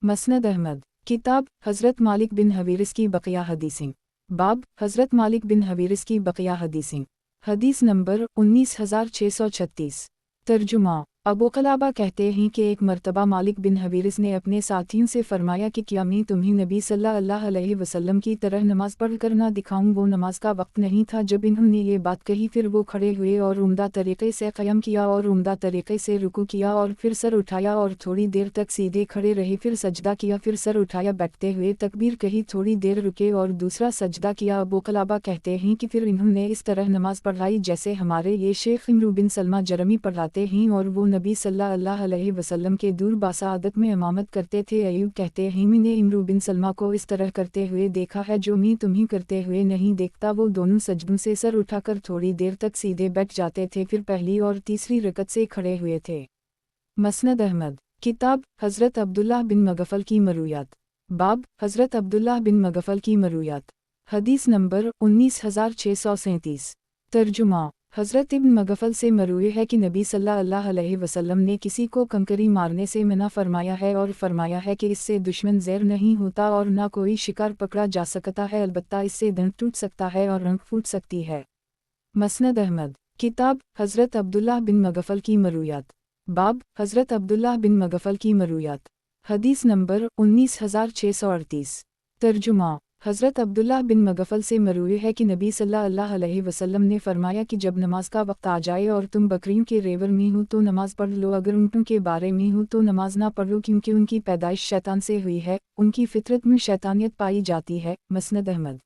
مسند احمد۔ کتاب حضرت مالک بن حویرث کی بقیہ حدیثیں۔ باب حضرت مالک بن حویرث کی بقیہ حدیثیں۔ حدیث نمبر 19636۔ ترجمہ: ابو قلابہ کہتے ہیں کہ ایک مرتبہ مالک بن حویرث نے اپنے ساتھیوں سے فرمایا کہ کیا میں تمہیں نبی صلی اللہ علیہ وسلم کی طرح نماز پڑھ کر نہ دکھاؤں؟ وہ نماز کا وقت نہیں تھا جب انہوں نے یہ بات کہی، پھر وہ کھڑے ہوئے اور عمدہ طریقے سے قیام کیا اور عمدہ طریقے سے رکوع کیا اور پھر سر اٹھایا اور تھوڑی دیر تک سیدھے کھڑے رہے، پھر سجدہ کیا، پھر سر اٹھایا، بیٹھتے ہوئے تکبیر کہی، تھوڑی دیر رکے اور دوسرا سجدہ کیا۔ ابو قلابہ کہتے ہیں کہ پھر انہوں نے اس طرح نماز پڑھائی جیسے ہمارے یہ شیخ عمرو بن سلمہ جرمی پڑھاتے ہیں، اور وہ نبی صلی اللہ علیہ وسلم کے دور باسعادت میں امامت کرتے تھے۔ ایوب کہتے ہیں میں نے عمرو بن سلمہ کو اس طرح کرتے ہوئے دیکھا ہے جو میں تمہیں کرتے ہوئے نہیں دیکھتا۔ وہ دونوں سجدوں سے سر اٹھا کر تھوڑی دیر تک سیدھے بیٹھ جاتے تھے، پھر پہلی اور تیسری رکعت سے کھڑے ہوئے تھے۔ مسند احمد۔ کتاب حضرت عبداللہ بن مغفل کی مرویات۔ باب حضرت عبداللہ بن مغفل کی مرویات۔ حدیث نمبر 19637۔ ترجمہ: حضرت ابن مغفل سے مروی ہے کہ نبی صلی اللہ علیہ وسلم نے کسی کو کنکری مارنے سے منع فرمایا ہے اور فرمایا ہے کہ اس سے دشمن زیر نہیں ہوتا اور نہ کوئی شکار پکڑا جا سکتا ہے، البتہ اس سے دنت ٹوٹ سکتا ہے اور رنگ پھوٹ سکتی ہے۔ مسند احمد۔ کتاب حضرت عبداللہ بن مغفل کی مرویات۔ باب حضرت عبداللہ بن مغفل کی مرویات۔ حدیث نمبر 19638۔ ترجمہ: حضرت عبداللہ بن مغفل سے مروی ہے کہ نبی صلی اللہ علیہ وسلم نے فرمایا کہ جب نماز کا وقت آ جائے اور تم بکریوں کے ریوڑ میں ہو تو نماز پڑھ لو، اگر اونٹوں کے بارے میں ہو تو نماز نہ پڑھو کیونکہ ان کی پیدائش شیطان سے ہوئی ہے، ان کی فطرت میں شیطانیت پائی جاتی ہے۔ مسند احمد۔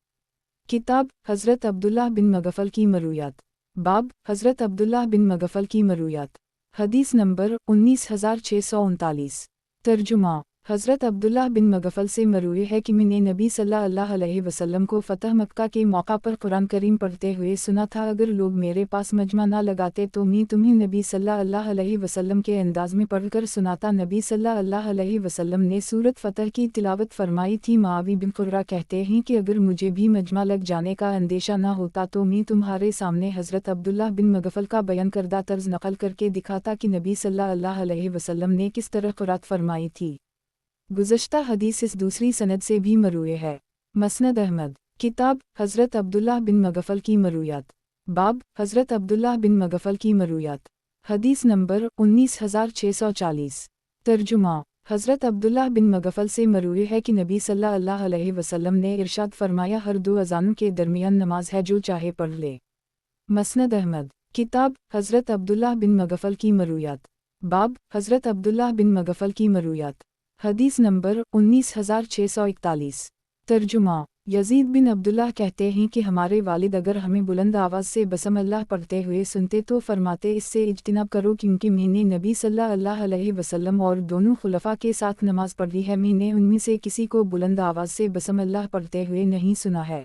کتاب حضرت عبداللہ بن مغفل کی مرویات۔ باب حضرت عبداللہ بن مغفل کی مرویات۔ حدیث نمبر 19639۔ ترجمہ: حضرت عبداللہ بن مغفل سے مروی ہے کہ میں نے نبی صلی اللہ علیہ وسلم کو فتح مکہ کے موقع پر قرآن کریم پڑھتے ہوئے سنا تھا، اگر لوگ میرے پاس مجمع نہ لگاتے تو میں تمہیں نبی صلی اللہ علیہ وسلم کے انداز میں پڑھ کر سناتا۔ نبی صلی اللہ علیہ وسلم نے سورۃ فتح کی تلاوت فرمائی تھی۔ معاویہ بن قرہ کہتے ہیں کہ اگر مجھے بھی مجمع لگ جانے کا اندیشہ نہ ہوتا تو میں تمہارے سامنے حضرت عبداللہ بن مغفل کا بیان کردہ طرز نقل کر کے دکھاتا کہ نبی صلی اللہ علیہ وسلم نے کس طرح قرات فرمائی تھی۔ گزشتہ حدیث اس دوسری سند سے بھی مروی ہے۔ مسند احمد۔ کتاب حضرت عبداللہ بن مغفل کی مرویات۔ باب حضرت عبداللہ بن مغفل کی مرویات۔ حدیث نمبر 19640۔ ترجمہ: حضرت عبداللہ بن مغفل سے مروی ہے کہ نبی صلی اللہ علیہ وسلم نے ارشاد فرمایا، ہر دو اذانوں کے درمیان نماز ہے، جو چاہے پڑھ لے۔ مسند احمد۔ کتاب حضرت عبداللہ بن مغفل کی مرویات۔ باب حضرت عبداللہ بن مغفل کی مرویات۔ حدیث نمبر 19641۔ ترجمہ: یزید بن عبداللہ کہتے ہیں کہ ہمارے والد اگر ہمیں بلند آواز سے بسم اللہ پڑھتے ہوئے سنتے تو فرماتے، اس سے اجتناب کرو کیونکہ میں نے نبی صلی اللہ علیہ وسلم اور دونوں خلفاء کے ساتھ نماز پڑھی ہے، میں نے ان میں سے کسی کو بلند آواز سے بسم اللہ پڑھتے ہوئے نہیں سنا ہے۔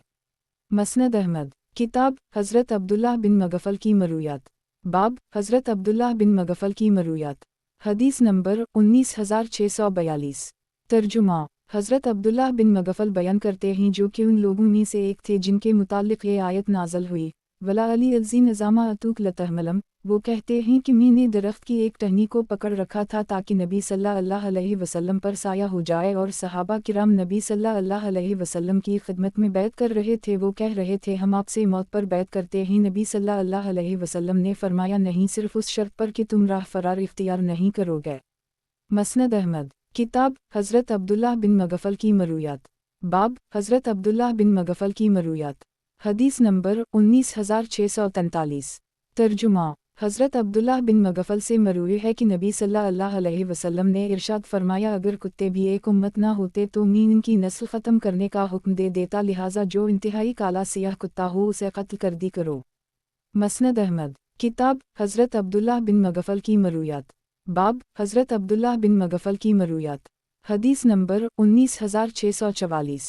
مسند احمد۔ کتاب حضرت عبداللہ بن مغفل کی مرویات۔ باب حضرت عبداللہ بن مغفل کی مرویات۔ حدیث نمبر 19642۔ ترجمہ: حضرت عبداللہ بن مغفل بیان کرتے ہیں جو کہ ان لوگوں میں سے ایک تھے جن کے متعلق یہ آیت نازل ہوئی، وَلَا عَلِي الذِّي نَظَامَ أَتُوكَ لَتَحْمِلَهُ۔ وہ کہتے ہیں کہ میں نے درخت کی ایک ٹہنی کو پکڑ رکھا تھا تاکہ نبی صلی اللہ علیہ وسلم پر سایہ ہو جائے، اور صحابہ کرام نبی صلی اللہ علیہ وسلم کی خدمت میں بیعت کر رہے تھے، وہ کہہ رہے تھے ہم آپ سے موت پر بیعت کرتے ہیں۔ نبی صلی اللہ علیہ وسلم نے فرمایا نہیں، صرف اس شرط پر کہ تم راہ فرار اختیار نہیں کرو گے۔ مسند احمد۔ کتاب حضرت عبداللہ بن مغفل کی مرویات۔ باب حضرت عبداللہ بن مغفل کی مرویات۔ حدیث نمبر 19643۔ ترجمہ: حضرت عبداللہ بن مغفل سے مروی ہے کہ نبی صلی اللہ علیہ وسلم نے ارشاد فرمایا، اگر کتے بھی ایک امت نہ ہوتے تو میں ان کی نسل ختم کرنے کا حکم دے دیتا، لہٰذا جو انتہائی کالا سیاہ کتا ہو اسے قتل کر دی کرو۔ مسند احمد۔ کتاب حضرت عبداللہ بن مغفل کی مرویات۔ बाब हज़रत अब्दुल्लाह बिन मगफल की मरूयात। हदीस नंबर 19644।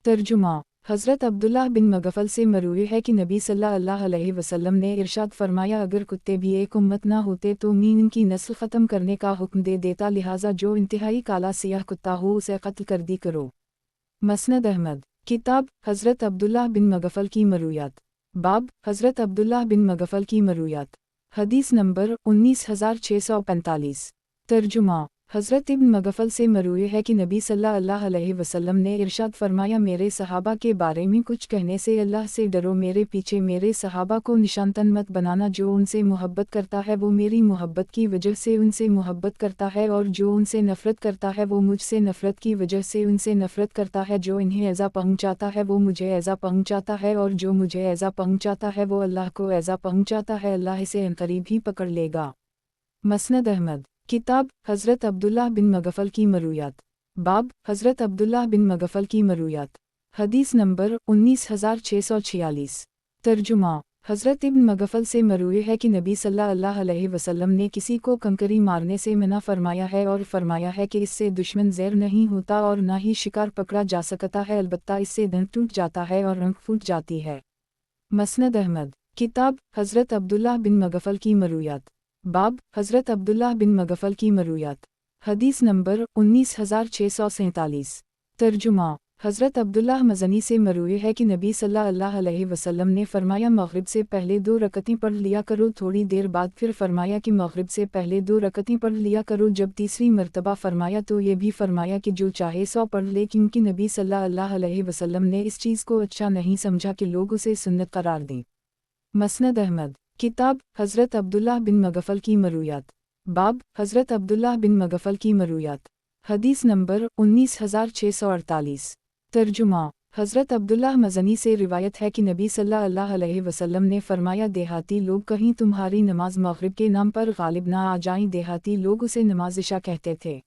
तर्जुमा। हज़रत अब्दुल्लाह बिन मगफल से मरूई है कि नबी सल्लल्लाहु अलैहि वसल्लम ने इरशाद फरमाया, अगर कुत्ते भी एक उम्मत ना होते तो मैं इनकी नस्ल ख़त्म करने का हुक्म दे देता, लिहाजा जो इंतहाई काला सियाह कुत्ता हो उसे कत्ल कर दी करो। मसनद अहमद। किताब हज़रत अब्दुल्लाह बिन मगफल की मरूयात। बाब हज़रत अब्दुल्लाह बिन मगफल की मरूयात। हदीस नंबर 19645। तर्जुमा। हज़रत इब्न मगफल से मरूई है कि नबी सल्लल्लाहु अलैहि वसल्लम ने इरशाद फरमाया, मेरे सहाबा के बारे में कुछ कहने से अल्लाह से डरो, मेरे पीछे मेरे सहाबा को निशानतन मत बनाना। जो उनसे मोहब्बत करता है वो मेरी मोहब्बत की वजह से उनसे मोहब्बत करता है, और जो उनसे नफ़रत करता है वो मुझसे नफ़रत की वजह से उनसे नफ़रत करता है। जो इन्हें ऐज़ा पहुँचाता है वो मुझे ऐज़ा पहुँचाता है, और जो मुझे ऐज़ा पहुँचाता है वो अल्लाह को ऐज़ा पहुँचाता है। अल्लाह इसे अनक़रीब ही पकड़ लेगा। मसनद अहमद। किताब हज़रत अब्दुल्लाह बिन मगफल की मरूयात। बाब हज़रत अब्दुल्लाह बिन मगफल की मरूयात। हदीस नंबर 19646। तर्जुमा। हज़रत इब्न मगफल से मरूई है कि नबी सल्लल्लाहु अलैहि वसल्लम ने किसी को कंकरी मारने से मना फरमाया है, और फरमाया है कि इससे दुश्मन ज़ैर नहीं होता और ना ही शिकार पकड़ा जा सकता है, अलबत्ता इससे दंत टूट जाता है और आँख फूट जाती है। मसनद अहमद। किताब हज़रत अब्दुल्लाह बिन मगफल की मरूयात। बाब हज़रत अब्दुल्लाह बिन मगफल की मरूयात। हदीस नंबर 19647। तर्जुमा। हज़रत अब्दुल्लाह मज़नी से मरूई है कि नबी सल्लल्लाहु अलैहि वसल्लम ने फरमाया, मग़रिब से पहले 2 रकअतें पढ़ लिया करो। थोड़ी देर बाद फिर फरमाया कि मग़रिब से पहले 2 रकअतें पढ़ लिया करो। जब तीसरी मरतबा फरमाया तो ये भी फरमाया कि जो चाहे 100 पढ़ ले, क्योंकि नबी सल्लल्लाहु अलैहि वसल्लम ने इस चीज़ को अच्छा नहीं समझा कि लोग उसे सुन्नत करार दें। मसनद अहमद। किताब हज़रत अब्दुल्लाह बिन मगफल की मरूयात। बाब हज़रत अब्दुल्लाह बिन मगफल की मरूयात। हदीस नंबर 19648। तर्जुमा। हज़रत अब्दुल्लाह मज़नी से रिवायत है कि नबी सल्लल्लाहु अलैहि वसल्लम ने फरमाया, देहाती लोग कहीं तुम्हारी नमाज मग़रिब के नाम पर गालिब ना आ जाएं। देहाती लोग उसे नमाज इशा कहते थे।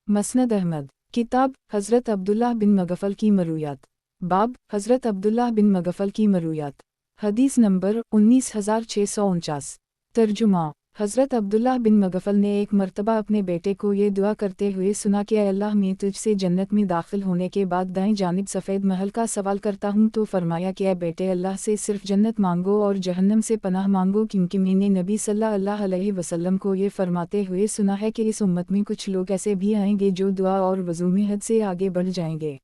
मसनद अहमद। किताब हज़रत अब्दुल्लाह बिन मगफल की मरूयात। बाब हज़रत अब्दुल्लाह बिन मगफल की मरूयात। हदीस नंबर 19649। तर्जुमा। हज़रत अब्दुल्लाह बिन मगफल ने एक मरतबा अपने बेटे को ये दुआ करते हुए सुना कि ऐ अल्लाह, मैं तुझसे जन्नत में दाखिल होने के बाद दाएं जानिब सफ़ेद महल का सवाल करता हूँ। तो फरमाया कि ऐ बेटे, अल्लाह से सिर्फ जन्नत मांगो और जहन्नम से पनाह मांगो, क्योंकि मैंने नबी सल्लल्लाहु अलैहि वसल्लम को ये फरमाते हुए सुना है कि इस उम्मत में कुछ लोग ऐसे भी आएंगे जो दुआ और वज़ू में हद से आगे बढ़ जाएंगे।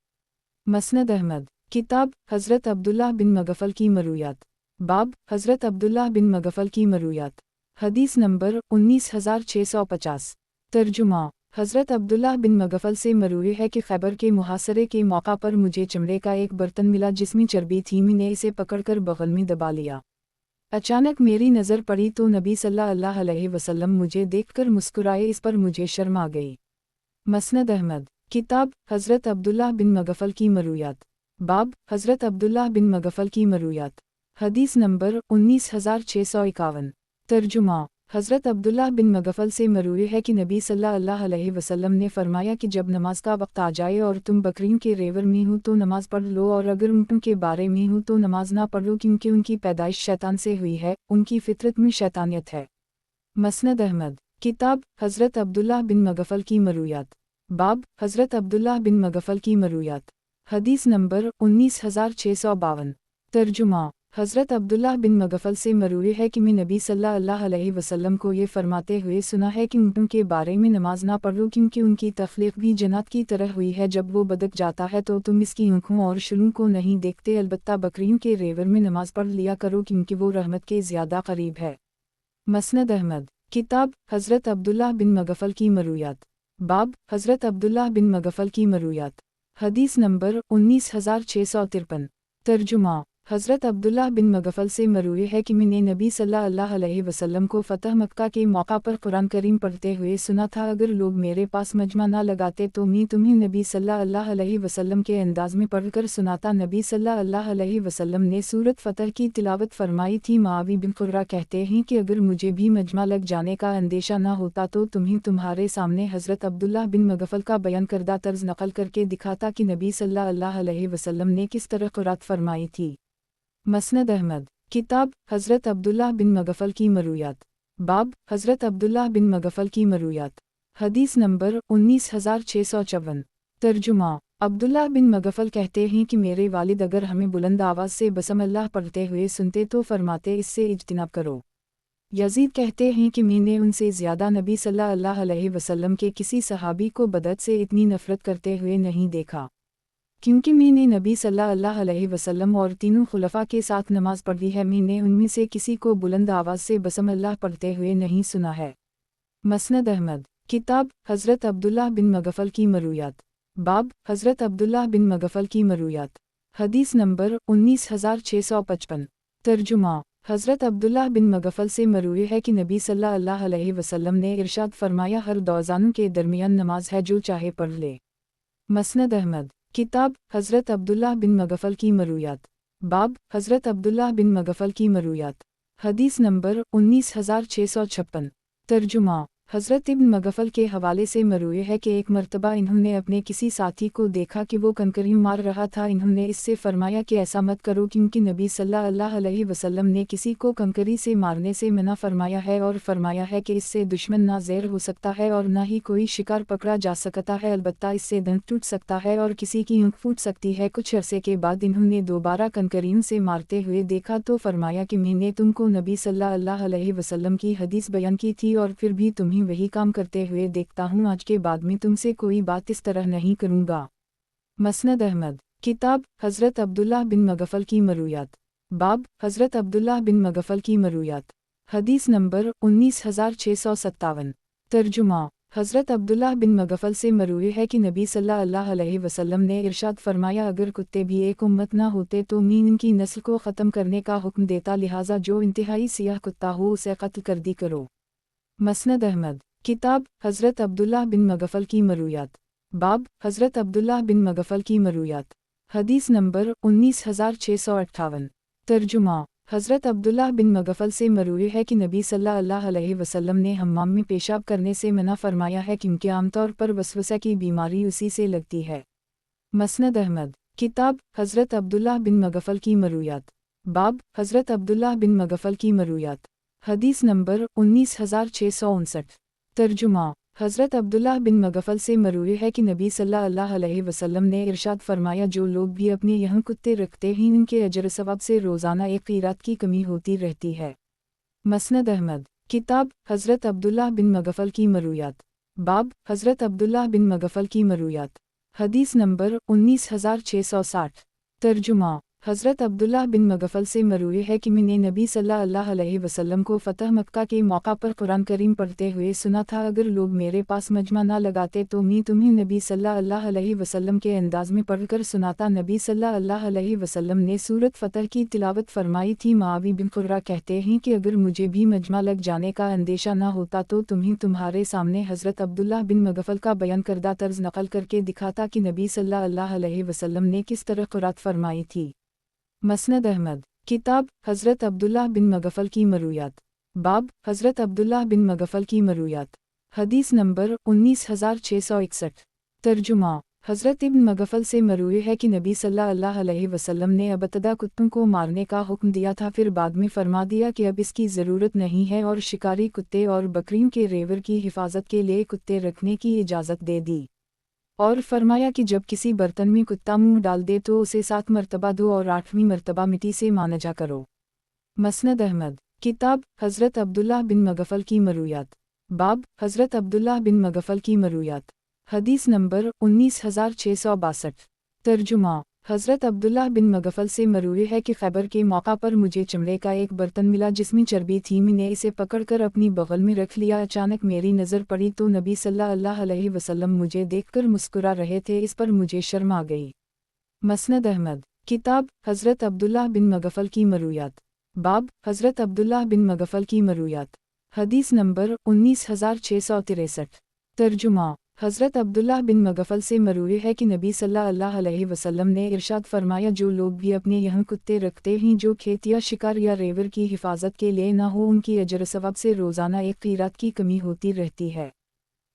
मसनद अहमद। किताब हज़रत अब्दुल्लाह बिन मगफल की मरूयात। बाब हज़रत अब्दुल्लाह बिन मगफल की मरूयात। हदीस नंबर 19650। तर्जुमा। हज़रत अब्दुल्लाह बिन मगफल से मरूई है कि खैबर के मुहासरे के मौका पर मुझे चमड़े का एक बर्तन मिला जिसमें चर्बी थी। मैंने इसे पकड़कर बगल में दबा लिया। अचानक मेरी नज़र पड़ी तो नबी सल्लल्लाहु अलैहि वसल्लम मुझे देखकर मुस्कुराए। इस पर मुझे शर्म आ गई। मसनद अहमद। किताब हज़रत अब्दुल्लाह बिन मगफल की मरूयात। बाब हज़रत अब्दुल्लाह बिन मगफल की मरूयात। हदीस नंबर 19651। तर्जुमा। हज़रत अब्दुल्लाह बिन मगफल से मरूई है कि नबी सल्लल्लाहु अलैहि वसल्लम ने फरमाया कि जब नमाज का वक्त आ जाए और तुम बकरियों के रेवर में हो तो नमाज पढ़ लो, और अगर ऊँटों के बारे में हो तो नमाज ना पढ़ो, क्योंकि उनकी पैदाइश शैतान से हुई है, उनकी फितरत में शैतानियत है। मसनद अहमद। किताब हज़रत अब्दुल्लाह बिन मगफल की मरूयात। बाब हज़रत अब्दुल्लाह बिन मगफल की मरूयात। हदीस नंबर 19652। तर्जुमा। हज़रत अब्दुल्लाह बिन मगफल से मरूई है कि मैं नबी सल्लल्लाहु अलैहि वसल्लम को ये फरमाते हुए सुना है कि ऊँटों के बारे में नमाज ना पढ़ो, क्योंकि उनकी तख्लीक भी जन्नत की तरह हुई है। जब वो बदक जाता है तो तुम इसकी आँखों और शुलूं को नहीं देखते, अलबत्ता बकरियों के रेवर में नमाज पढ़ लिया करो, क्योंकि वो रहमत के ज़्यादा करीब है। मसनद अहमद। किताब हज़रत अब्दुल्लाह बिन मगफल की मरूयात। बाब हज़रत अब्दुल्लाह बिन मगफल की मरूयात। हदीस नंबर 19653। तर्जुमा। हज़रत अब्दुल्लाह बिन मगफल से मरूई है कि मैंने नबी सल्लल्लाहु अलैहि वसल्लम को फ़तह मक्का के मौका पर कुरान करीम पढ़ते हुए सुना था, अगर लोग मेरे पास मजमा ना लगाते तो मैं तुम्हें नबी सल्लल्लाहु अलैहि वसल्लम के अंदाज में पढ़कर सुनाता। नबी सल्लल्लाहु अलैहि वसल्लम ने सूरत फ़तह की तिलावत फरमाई थी। मुआवी बिन क़ुर्रा कहते हैं कि अगर मुझे भी मजमा लग जाने का अंदेशा ना होता तो तुम्हें तुम्हारे सामने हज़रत अब्दुल्लाह बिन मगफल का बयान करदा तर्ज नकल करके दिखाता कि नबी सल्लल्लाहु अलैहि वसल्लम ने किस तरह क़ुरात फरमाई थी। मसनद अहमद। किताब हज़रत अब्दुल्लाह बिन मगफल की मरूयात। बाब हज़रत अब्दुल्लाह बिन मगफल की मरूयात। हदीस नंबर 19654। तर्जुमा। अब्दुल्लाह बिन मगफल कहते हैं कि मेरे वालिद अगर हमें बुलंद आवाज़ से बसम अल्लाह पढ़ते हुए सुनते तो फरमाते इससे इज्तिनाब करो। यजीद कहते हैं कि मैंने उनसे ज़्यादा नबी सल्लल्लाहु अलैहि वसल्लम के किसी सहाबी को बदअत से इतनी नफ़रत करते हुए नहीं देखा, क्योंकि मैंने नबी सल्लल्लाहु अलैहि वसल्लम और तीनों खुलफ़ा के साथ नमाज़ पढ़ी है, मैंने उनमें से किसी को बुलंद आवाज़ से बसम अल्लाह पढ़ते हुए नहीं सुना है। मसनद अहमद। किताब हज़रत अब्दुल्लाह बिन मगफल की मरूयात। बाब हज़रत अब्दुल्लाह बिन मगफल की मरूयात। हदीस नंबर 19655। तर्जुमा। हज़रत अब्दुल्लाह बिन मगफल से मरूई है कि नबी सल्लल्लाहु अलैहि वसल्लम ने इरशाद फरमाया, हर दौज़ानों के दरमियान नमाज है, जो चाहे पढ़ ले। मसनद अहमद। किताब हज़रत अब्दुल्लाह बिन मगफल की मरूयात। बाब हज़रत अब्दुल्लाह बिन मगफल की मरूयात। हदीस नंबर 19656। तर्जुमा। हज़रत इब्न मगफल के हवाले से मरूई है कि एक मर्तबा इन्होंने अपने किसी साथी को देखा कि वो कंकरी मार रहा था। इन्होंने इससे फरमाया कि ऐसा मत करो, क्योंकि नबी सल्लल्लाहु अलैहि वसल्लम ने किसी को कंकरी से मारने से मना फरमाया है, और फरमाया है कि इससे दुश्मन ना ज़ेर हो सकता है और ना ही कोई शिकार पकड़ा जा सकता है, अलबत्ता इससे दंत टूट सकता है और किसी की ऊँख फूट सकती है। कुछ अरसे के बाद इन्होंने दोबारा कंकरियों से मारते हुए देखा तो फरमाया कि मैंने तुमको नबी सल्लल्लाहु अलैहि वसल्लम की हदीस बयान की थी और फिर भी तुम्हें वही काम करते हुए देखता हूँ। आज के बाद में तुमसे कोई बात इस तरह नहीं करूँगा। मसनद अहमद। किताब हज़रत अब्दुल्लाह बिन मगफल की मरूयात। बाब हज़रत अब्दुल्लाह बिन मगफल की मरूयात। हदीस नंबर 19657। तर्जुमा। हज़रत अब्दुल्लाह बिन मगफल से मरूई है कि नबी सल्लल्लाहु अलैहि वसल्लम ने इरशाद फरमाया, अगर कुत्ते भी एक उम्मत ना होते तो मैं इनकी नस्ल को ख़त्म करने का हुक्म देता, लिहाजा जो इंतहाई सियाह कुत्ता हो उसे कत्ल कर दी करो। मसनद अहमद। किताब हज़रत अब्दुल्लाह बिन मगफल की मरूयात। बाब हज़रत अब्दुल्लाह बिन मगफल की मरूयात। हदीस नंबर 19658। तर्जुमा। हज़रत अब्दुल्लाह बिन मगफल से मरूई है कि नबी सल्लल्लाहु अलैहि वसल्लम ने हम्माम में पेशाब करने से मना फरमाया है, क्योंकि आमतौर पर वसवसा की बीमारी उसी से लगती है। मसनद अहमद। किताब हज़रत अब्दुल्लाह बिन मगफल की मरूयात। बाब हज़रत अब्दुल्लाह बिन मगफल की मरूयात। हदीस नंबर 19659। तर्जुमा। हज़रत अब्दुल्लाह बिन मगफल से मरूई है कि नबी सल्लल्लाहु अलैहि वसल्लम ने इरशाद फरमाया, जो लोग भी अपने यहाँ कुत्ते रखते हैं उनके अजर सवाब से रोज़ाना एक क़ीरात की कमी होती रहती है। मसनद अहमद। किताब हज़रत अब्दुल्लाह बिन मगफल की मरूयात। बाब हज़रत अब्दुल्लाह बिन मगफल की मरूयात। हदीस नंबर 19660। तर्जुमा। हज़रत अब्दुल्लाह बिन मगफल से मरूई है कि मैंने नबी सल्लल्लाहु अलैहि वसल्लम को फ़तह मक्का के मौका पर कुरान करीम पढ़ते हुए सुना था, अगर लोग मेरे पास मजमा ना लगाते तो मैं तुम्हें नबी सल्लल्लाहु अलैहि वसल्लम के अंदाज़ में पढ़कर सुनाता। नबी सल्लल्लाहु अलैहि वसल्लम ने सूरत फ़तह की तिलावत फरमाई थी। मुआवी बिन क़ुर्रा कहते हैं कि अगर मुझे भी मजमा लग जाने का अंदेशा ना होता तो तुम्हें तुम्हारे सामने हज़रत अब्दुल्लाह बिन मगफल का बयान करदा तर्ज नक़ल करके दिखाता कि नबी सल्लल्लाहु अलैहि वसल्लम ने किस तरह क़ुरात फरमाई थी। मसनद अहमद। किताब हज़रत अब्दुल्लाह बिन मगफल की मरूयात। बाब हज़रत अब्दुल्लाह बिन मगफल की मरूयात। हदीस नंबर 19661। तर्जुमा। हज़रत इब्न मगफल से मरूई है कि नबी सल्लल्लाहु अलैहि वसल्लम ने अबतदा कुत्तों को मारने का हुक्म दिया था, फिर बाद में फरमा दिया कि अब इसकी ज़रूरत नहीं है, और शिकारी कुत्ते और बकरियों के रेवर की हिफाजत के लिए कुत्ते रखने की इजाज़त दे दी, और फरमाया कि जब किसी बर्तन में कुत्ता मुंह डाल दे तो उसे 7 मरतबा धो और 8वीं मरतबा मिट्टी से मांजा करो। मसनद अहमद। किताब हज़रत अब्दुल्लाह बिन मगफल की मरूयात। बाब हज़रत अब्दुल्लाह बिन मगफल की मरूयात। हदीस नंबर 19662। तर्जुमा। हज़रत अब्दुल्लाह बिन मगफल से मरूई है कि खैबर के मौका पर मुझे चमड़े का एक बर्तन मिला जिसमें चर्बी थी, मैंने इसे पकड़कर अपनी बगल में रख लिया। अचानक मेरी नज़र पड़ी तो नबी सल्लल्लाहु अलैहि वसल्लम मुझे देखकर मुस्कुरा रहे थे, इस पर मुझे शर्म आ गई। मसनद अहमद। किताब हज़रत अब्दुल्लाह बिन मगफल की मरूयात। बाब हज़रत अब्दुल्लाह बिन मगफल की मरूयात। हदीस नंबर 19663। तर्जुमा। हज़रत अब्दुल्लाह बिन मगफल से मरूई है कि नबी सल्लल्लाहु अलैहि वसल्लम ने इरशाद फरमाया, जो लोग भी अपने यहाँ कुत्ते रखते हैं जो खेत या शिकार या रेवर की हिफाजत के लिए ना हो, उनकी अजर सवाब से रोज़ाना एक क़ीरात की कमी होती रहती है।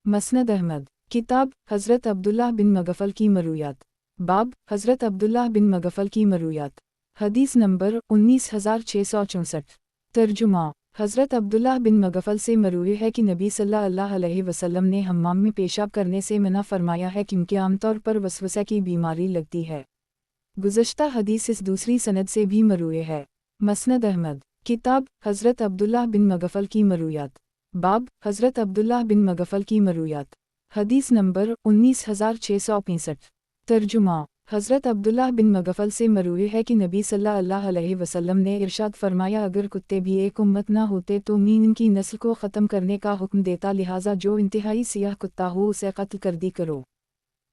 मसनद अहमद। किताब हज़रत अब्दुल्लाह बिन मगफल की मरूयात। बाब हज़रत अब्दुल्लाह बिन मगफल की मरूयात। हदीस नंबर 19664। तर्जुमा। हज़रत अब्दुल्लाह बिन मगफ़ल से मरूई है कि नबी सल्लल्लाहु अलैहि वसल्लम ने हम्माम में पेशाब करने से मना फरमाया है क्योंकि आमतौर पर वसवसा की बीमारी लगती है। गुज़श्ता हदीस इस दूसरी सनद से भी मरूई है। मसनद अहमद, किताब हज़रत अब्दुल्लाह बिन मगफ़ल की मरूयात, बाब हज़रत अब्दुल्लाह बिन मगफ़ल की मरूयात, हदीस नंबर 19665। तर्जुमा, हज़रत अब्दुल्लाह बिन मगफ़ल से मरूई है कि नबी सल्लल्लाहु अलैहि वसल्लम ने इरशाद फरमाया, अगर कुत्ते भी एक उम्मत ना होते तो मैं इनकी नस्ल को ख़त्म करने का हुक्म देता, लिहाजा जो इंतहाई सियाह कुत्ता हो उसे कत्ल कर दी करो।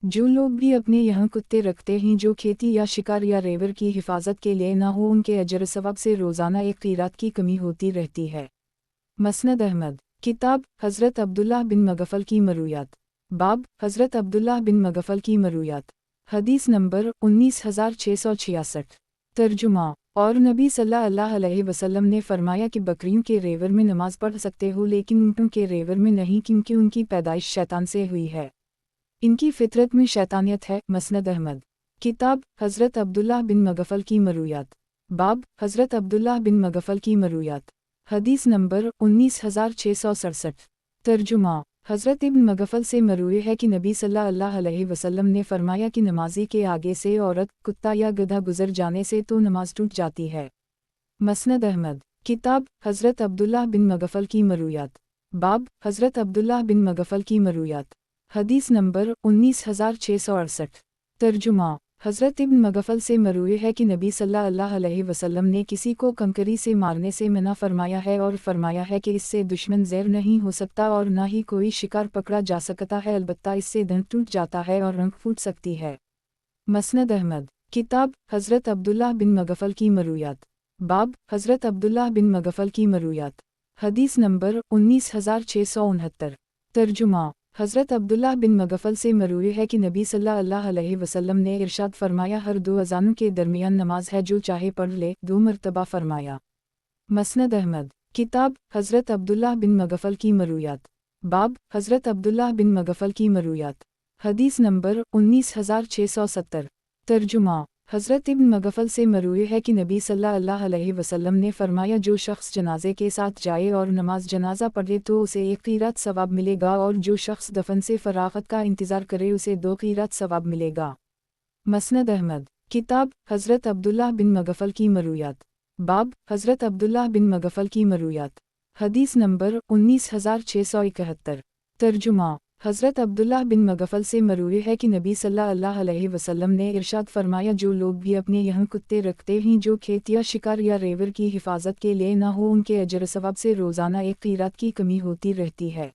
जो लोग भी अपने यहाँ कुत्ते रखते हैं जो खेती या शिकार या रेवर की हिफाजत के लिए ना हो, उनके अजर सवाब से रोज़ाना एक क़ीरात की कमी होती रहती है। मसनद अहमद, किताब हज़रत अब्दुल्लाह बिन मगफ़ल की मरूयात, बाब हज़रत अब्दुल्लाह बिन मगफ़ल की मरूयात, हदीस नंबर 19666। तर्जुमा, और नबी सल्लल्लाहु अलैहि वसल्लम ने फरमाया कि बकरियों के रेवर में नमाज पढ़ सकते हो लेकिन ऊँटों के रेवर में नहीं, क्योंकि उनकी पैदाइश शैतान से हुई है, इनकी फितरत में शैतानियत है। मसनद अहमद, किताब हज़रत अब्दुल्लाह बिन मगफ़ल की मरूयात, बाब हज़रत अब्दुल्लाह बिन मगफ़ल की मरूयात, हदीस नंबर 19667। तर्जुमा, हज़रत इब्न मगफ़ल से मरूई है कि नबी सल्लल्लाहु अलैहि वसल्लम ने फरमाया कि नमाजी के आगे से औरत, कुत्ता या गधा गुजर जाने से तो नमाज टूट जाती है। मसनद अहमद, किताब हज़रत अब्दुल्लाह बिन मगफ़ल की मरूयात, बाब हज़रत अब्दुल्लाह बिन मगफ़ल की मरूयात, हदीस नंबर 19668। तर्जुमा, हज़रत इब्न मगफ़ल से मरूई है कि नबी सल्लल्लाहु अलैहि वसल्लम ने किसी को कंकरी से मारने से मना फरमाया है और फरमाया है कि इससे दुश्मन ज़ैर नहीं हो सकता और ना ही कोई शिकार पकड़ा जा सकता है, अलबत्ता इससे दंत टूट जाता है और रंग फूट सकती है। मसनद अहमद, किताब हज़रत अब्दुल्लाह बिन मगफ़ल की मरूयात, बाब हज़रत अब्दुल्लाह बिन मगफ़ल की मरूयात, हदीस नंबर 19669। तर्जुमा, हज़रत अब्दुल्लाह बिन मगफ़ल से मरूई है कि नबी सल्लल्लाहु अलैहि वसल्लम ने इरशाद फरमाया, हर दो अज़ानों के दरमियान नमाज है, जो चाहे पढ़ ले, 2 मरतबा फरमाया। मसनद अहमद, किताब हज़रत अब्दुल्लाह बिन मगफ़ल की मरूयात, बाब हज़रत अब्दुल्लाह बिन मगफ़ल की मरूयात, हदीस नंबर 19670। तर्जुमा, हज़रत इब्न मगफ़ल से मरूई है कि नबी सल्लल्लाहु अलैहि वसल्लम ने फरमाया, जो शख्स जनाजे के साथ जाए और नमाज जनाजा पढ़े तो उसे 1 क़ीरात सवाब मिलेगा, और जो शख्स दफन से फराग़त का इंतज़ार करे उसे 2 क़ीरात सवाब मिलेगा। मसनद अहमद, किताब हज़रत अब्दुल्लाह बिन मगफ़ल की मरूयात, बाब हज़रत अब्दुल्लाह बिन मगफ़ल की मरूयात, हदीस नंबर 19671। तर्जुमा, हज़रत अब्दुल्लाह बिन मगफ़ल से मरूई है कि नबी सल्लल्लाहु अलैहि वसल्लम ने इरशाद फरमाया, जो लोग भी अपने यहाँ कुत्ते रखते हैं जो खेत या शिकार या रेवर की हिफाजत के लिए ना हो, उनके अजर सवाब से रोज़ाना 1 क़ीरात की कमी होती रहती है।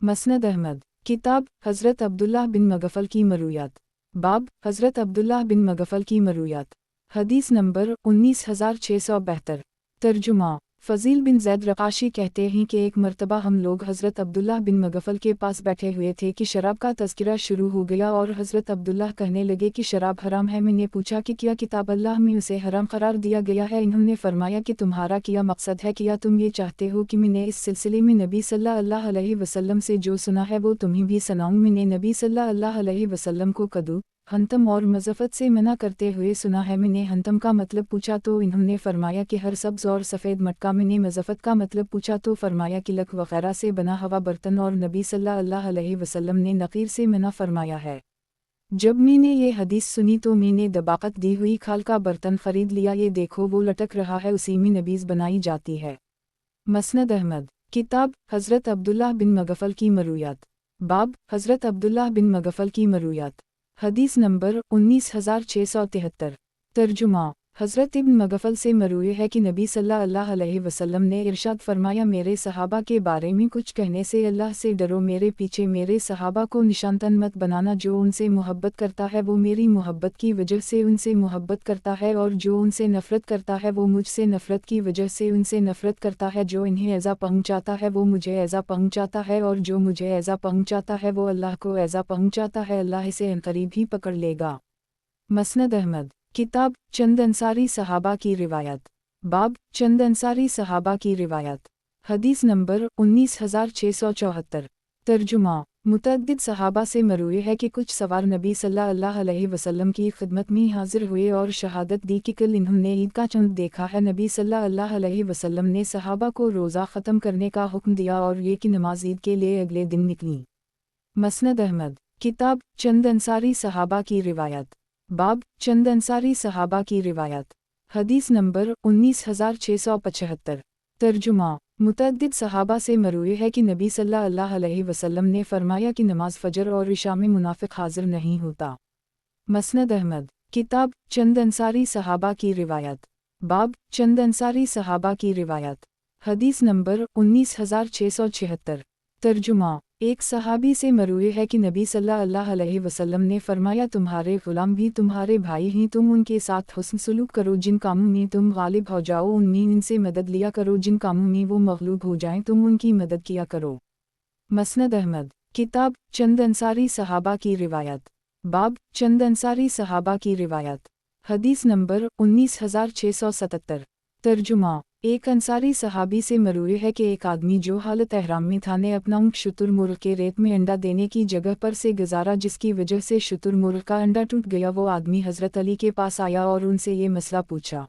मसनद अहमद, किताब हज़रत अब्दुल्लाह बिन मगफ़ल की मरूयात, बाब हज़रत अब्दुल्लाह बिन मगफ़ल की मरूयात, हदीस नंबर 19672। तर्जुमा, फ़ज़ील बिन ज़ैद रक़ाशी कहते हैं कि एक मरतबा हम लोग हज़रत अब्दुल्लाह बिन मगफ़ल के पास बैठे हुए थे कि शराब का तज़किरा शुरू हो गया और हज़रत अब्दुल्लाह कहने लगे कि शराब हराम है। मैंने पूछा कि क्या किताब अल्लाह में उसे हराम करार दिया गया है? इन्होंने फरमाया कि तुम्हारा क्या मकसद है, क्या तुम ये चाहते हो कि मैंने इस सिलसिले में नबी सल्लल्लाहु अलैहि वसल्लम से जो सुना है वो तुम्हें भी सुनाऊँ? मैंने नबी सल्लल्लाहु अलैहि वसल्लम को कदू, हंतम और मज़फ़त से मना करते हुए सुना है। मैंने हंतम का मतलब पूछा तो इन्होंने फरमाया कि हर सब्ज़ और सफ़ेद मटका। मैंने मज़फ़त का मतलब पूछा तो फरमाया कि लक वग़ैरह से बना हुआ बर्तन, और नबी सल्लल्लाहु अलैहि वसल्लम ने नक़ीर से मना फरमाया है। जब मैंने ये हदीस सुनी तो मैंने दबाक़त दी हुई खाल का बर्तन ख़रीद लिया, ये देखो वो लटक रहा है, उसी में नबीज़ बनाई जाती है। मसनद अहमद, किताब हज़रत अब्दुल्लाह बिन मगफ़ल की मरूयात, बाब हज़रत अब्दुल्लाह बिन मगफ़ल की मरूयात, हदीस नंबर 19673। तर्जुमा, हज़रत इब्न मगफ़ल से मरूई है कि नबी सल्लल्लाहु अलैहि वसल्लम ने इरशाद फरमाया, मेरे सहाबा के बारे में कुछ कहने से अल्लाह से डरो, मेरे पीछे मेरे सहाबा को निशानतन मत बनाना। जो उनसे मोहब्बत करता है वो मेरी मोहब्बत की वजह से उनसे मोहब्बत करता है, और जो उनसे नफ़रत करता है वो मुझसे नफ़रत की वजह से उनसे नफ़रत करता है। जो इन्हें ऐज़ा पहुँचाता है वो मुझे ऐज़ा पहुँचाता है, और जो मुझे ऐज़ा पहुँचाता है वो अल्लाह को ऐज़ा पहुँचाता है, अल्लाह इसे अनक़रीब ही पकड़ लेगा। मसनद अहमद, किताब चंद अंसारी सहाबा की रिवायत, बाब चंद अंसारी सहाबा की रिवायत, हदीस नंबर 19674। तर्जुमा, मुतअद्दिद सहाबा से मरूए है कि कुछ सवार नबी सल्लल्लाहु अलैहि वसल्लम की खिदमत में हाजिर हुए और शहादत दी कि कल इन्होंने ईद का चंद देखा है। नबी सल्लल्लाहु अलैहि वसल्लम ने सहाबा को रोज़ा ख़त्म करने का हुक्म दिया और ये कि नमाज ईद के लिए अगले दिन निकली। मसनद अहमद किताब चंद अंसारी सहाबा की रिवायत बाब चंद अंसारी सहाबा की रिवायत हदीस नंबर 19675 तर्जुमा मुतअद्दिद सहाबा से मरूए है कि नबी सल्लल्लाहु अलैहि वसल्लम ने फरमाया कि नमाज फजर और इशा में मुनाफिक हाजिर नहीं होता। मसनद अहमद किताब चंद अंसारी सहाबा की रिवायत बाब चंद अंसारी सहाबा की रिवायत हदीस नंबर 19676 तर्जुमा एक सहाबी से मरूए है कि नबी सल्लल्लाहु अलैहि वसल्लम ने फरमाया तुम्हारे गुलाम भी तुम्हारे भाई ही, तुम उनके साथ हुस्न सलूक करो, जिन कामों में तुम गालिब हो जाओ उनमें इनसे मदद लिया करो, जिन कामों में वो मगलूब हो जाएं तुम उनकी मदद किया करो। मसनद अहमद किताब चंद अंसारी सहाबा की रिवायत बाब चंद अंसारी सहाबा की रिवायत हदीस नंबर 19677 तर्जुमा एक अंसारी सहाबी से मरूए है कि एक आदमी जो हालत एहराम में था ने अपना ऊँट शुतुरमुर्ग के रेत में अंडा देने की जगह पर से गुजारा, जिसकी वजह से शुतुरमुर्ग का अंडा टूट गया। वो आदमी हज़रत अली के पास आया और उनसे ये मसला पूछा।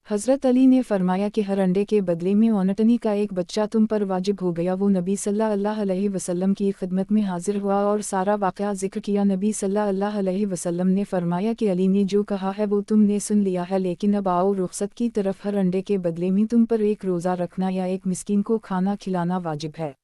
हज़रत अली ने फरमाया कि हर अंडे के बदले में औनटनी का एक बच्चा तुम पर वाजिब हो गया। वो नबी सल्लल्लाहु अलैहि वसल्लम की खिदमत में हाजिर हुआ और सारा वाक़या ज़िक्र किया। नबी सल्लल्लाहु अलैहि वसल्लम ने फरमाया कि अली ने जो कहा है वो तुमने सुन लिया है, लेकिन अब आओ रुखसत की तरफ। हर अंडे के बदले में तुम पर एक रोज़ा रखना या एक मिस्कीन को खाना खिलाना वाजिब है।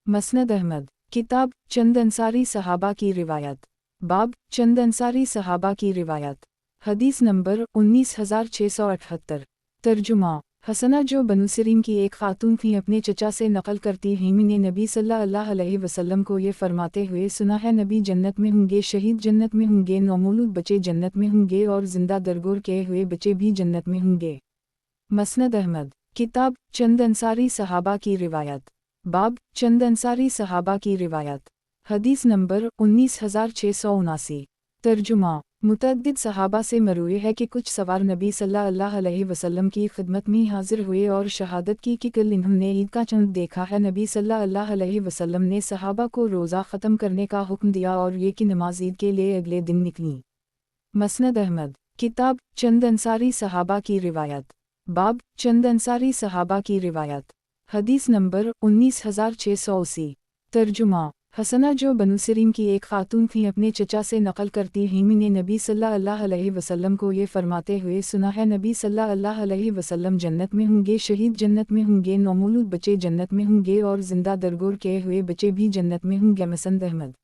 मसनद अहमद किताब चंद अंसारी सहाबा की रिवायत बाब चंद अंसारी सहाबा की रिवायत हदीस नंबर 19678 तर्जुमा हसना जो बनु सिरीम की एक खातून थी अपने चचा से नकल करती हैं, ने नबी सल्लल्लाहु अलैहि वसल्लम को ये फरमाते हुए सुना है, नबी जन्नत में होंगे, शहीद जन्नत में होंगे, नौमौलूद बच्चे जन्नत में होंगे और जिंदा दरगोर किए हुए बच्चे भी जन्नत में होंगे। मसनद अहमद किताब चंद अंसारी सहाबा की रिवायत बाब चंद अंसारी सहाबा की रिवायत हदीस नंबर 19679 तर्जुमा मुतअद्दिद सहाबा से मरूए है कि कुछ सवार नबी सल्लल्लाहु अलैहि वसल्लम की खिदमत में हाजिर हुए और शहादत की कि कल इन्होंने ईद का चंद देखा है। नबी सल्लल्लाहु अलैहि वसल्लम ने सहाबा को रोज़ा ख़त्म करने का हुक्म दिया और ये कि नमाज ईद के लिए अगले दिन निकली। मसनद अहमद किताब चंद अंसारी सहाबा की रिवायत बाब चंद अंसारी सहाबा की रिवायत हदीस नंबर 19680 तर्जुमा हसना जो बनु सिरीम की एक खातून थी अपने चचा से नकल करती हैं, ने नबी सल्लल्लाहु अलैहि वसल्लम को ये फरमाते हुए सुना है, नबी सल्लल्लाहु अलैहि वसल्लम जन्नत में होंगे, शहीद जन्नत में होंगे, नौमौलूद बच्चे जन्नत में होंगे और जिंदा दरगोर किए हुए बच्चे भी जन्नत में होंगे। मसनद अहमद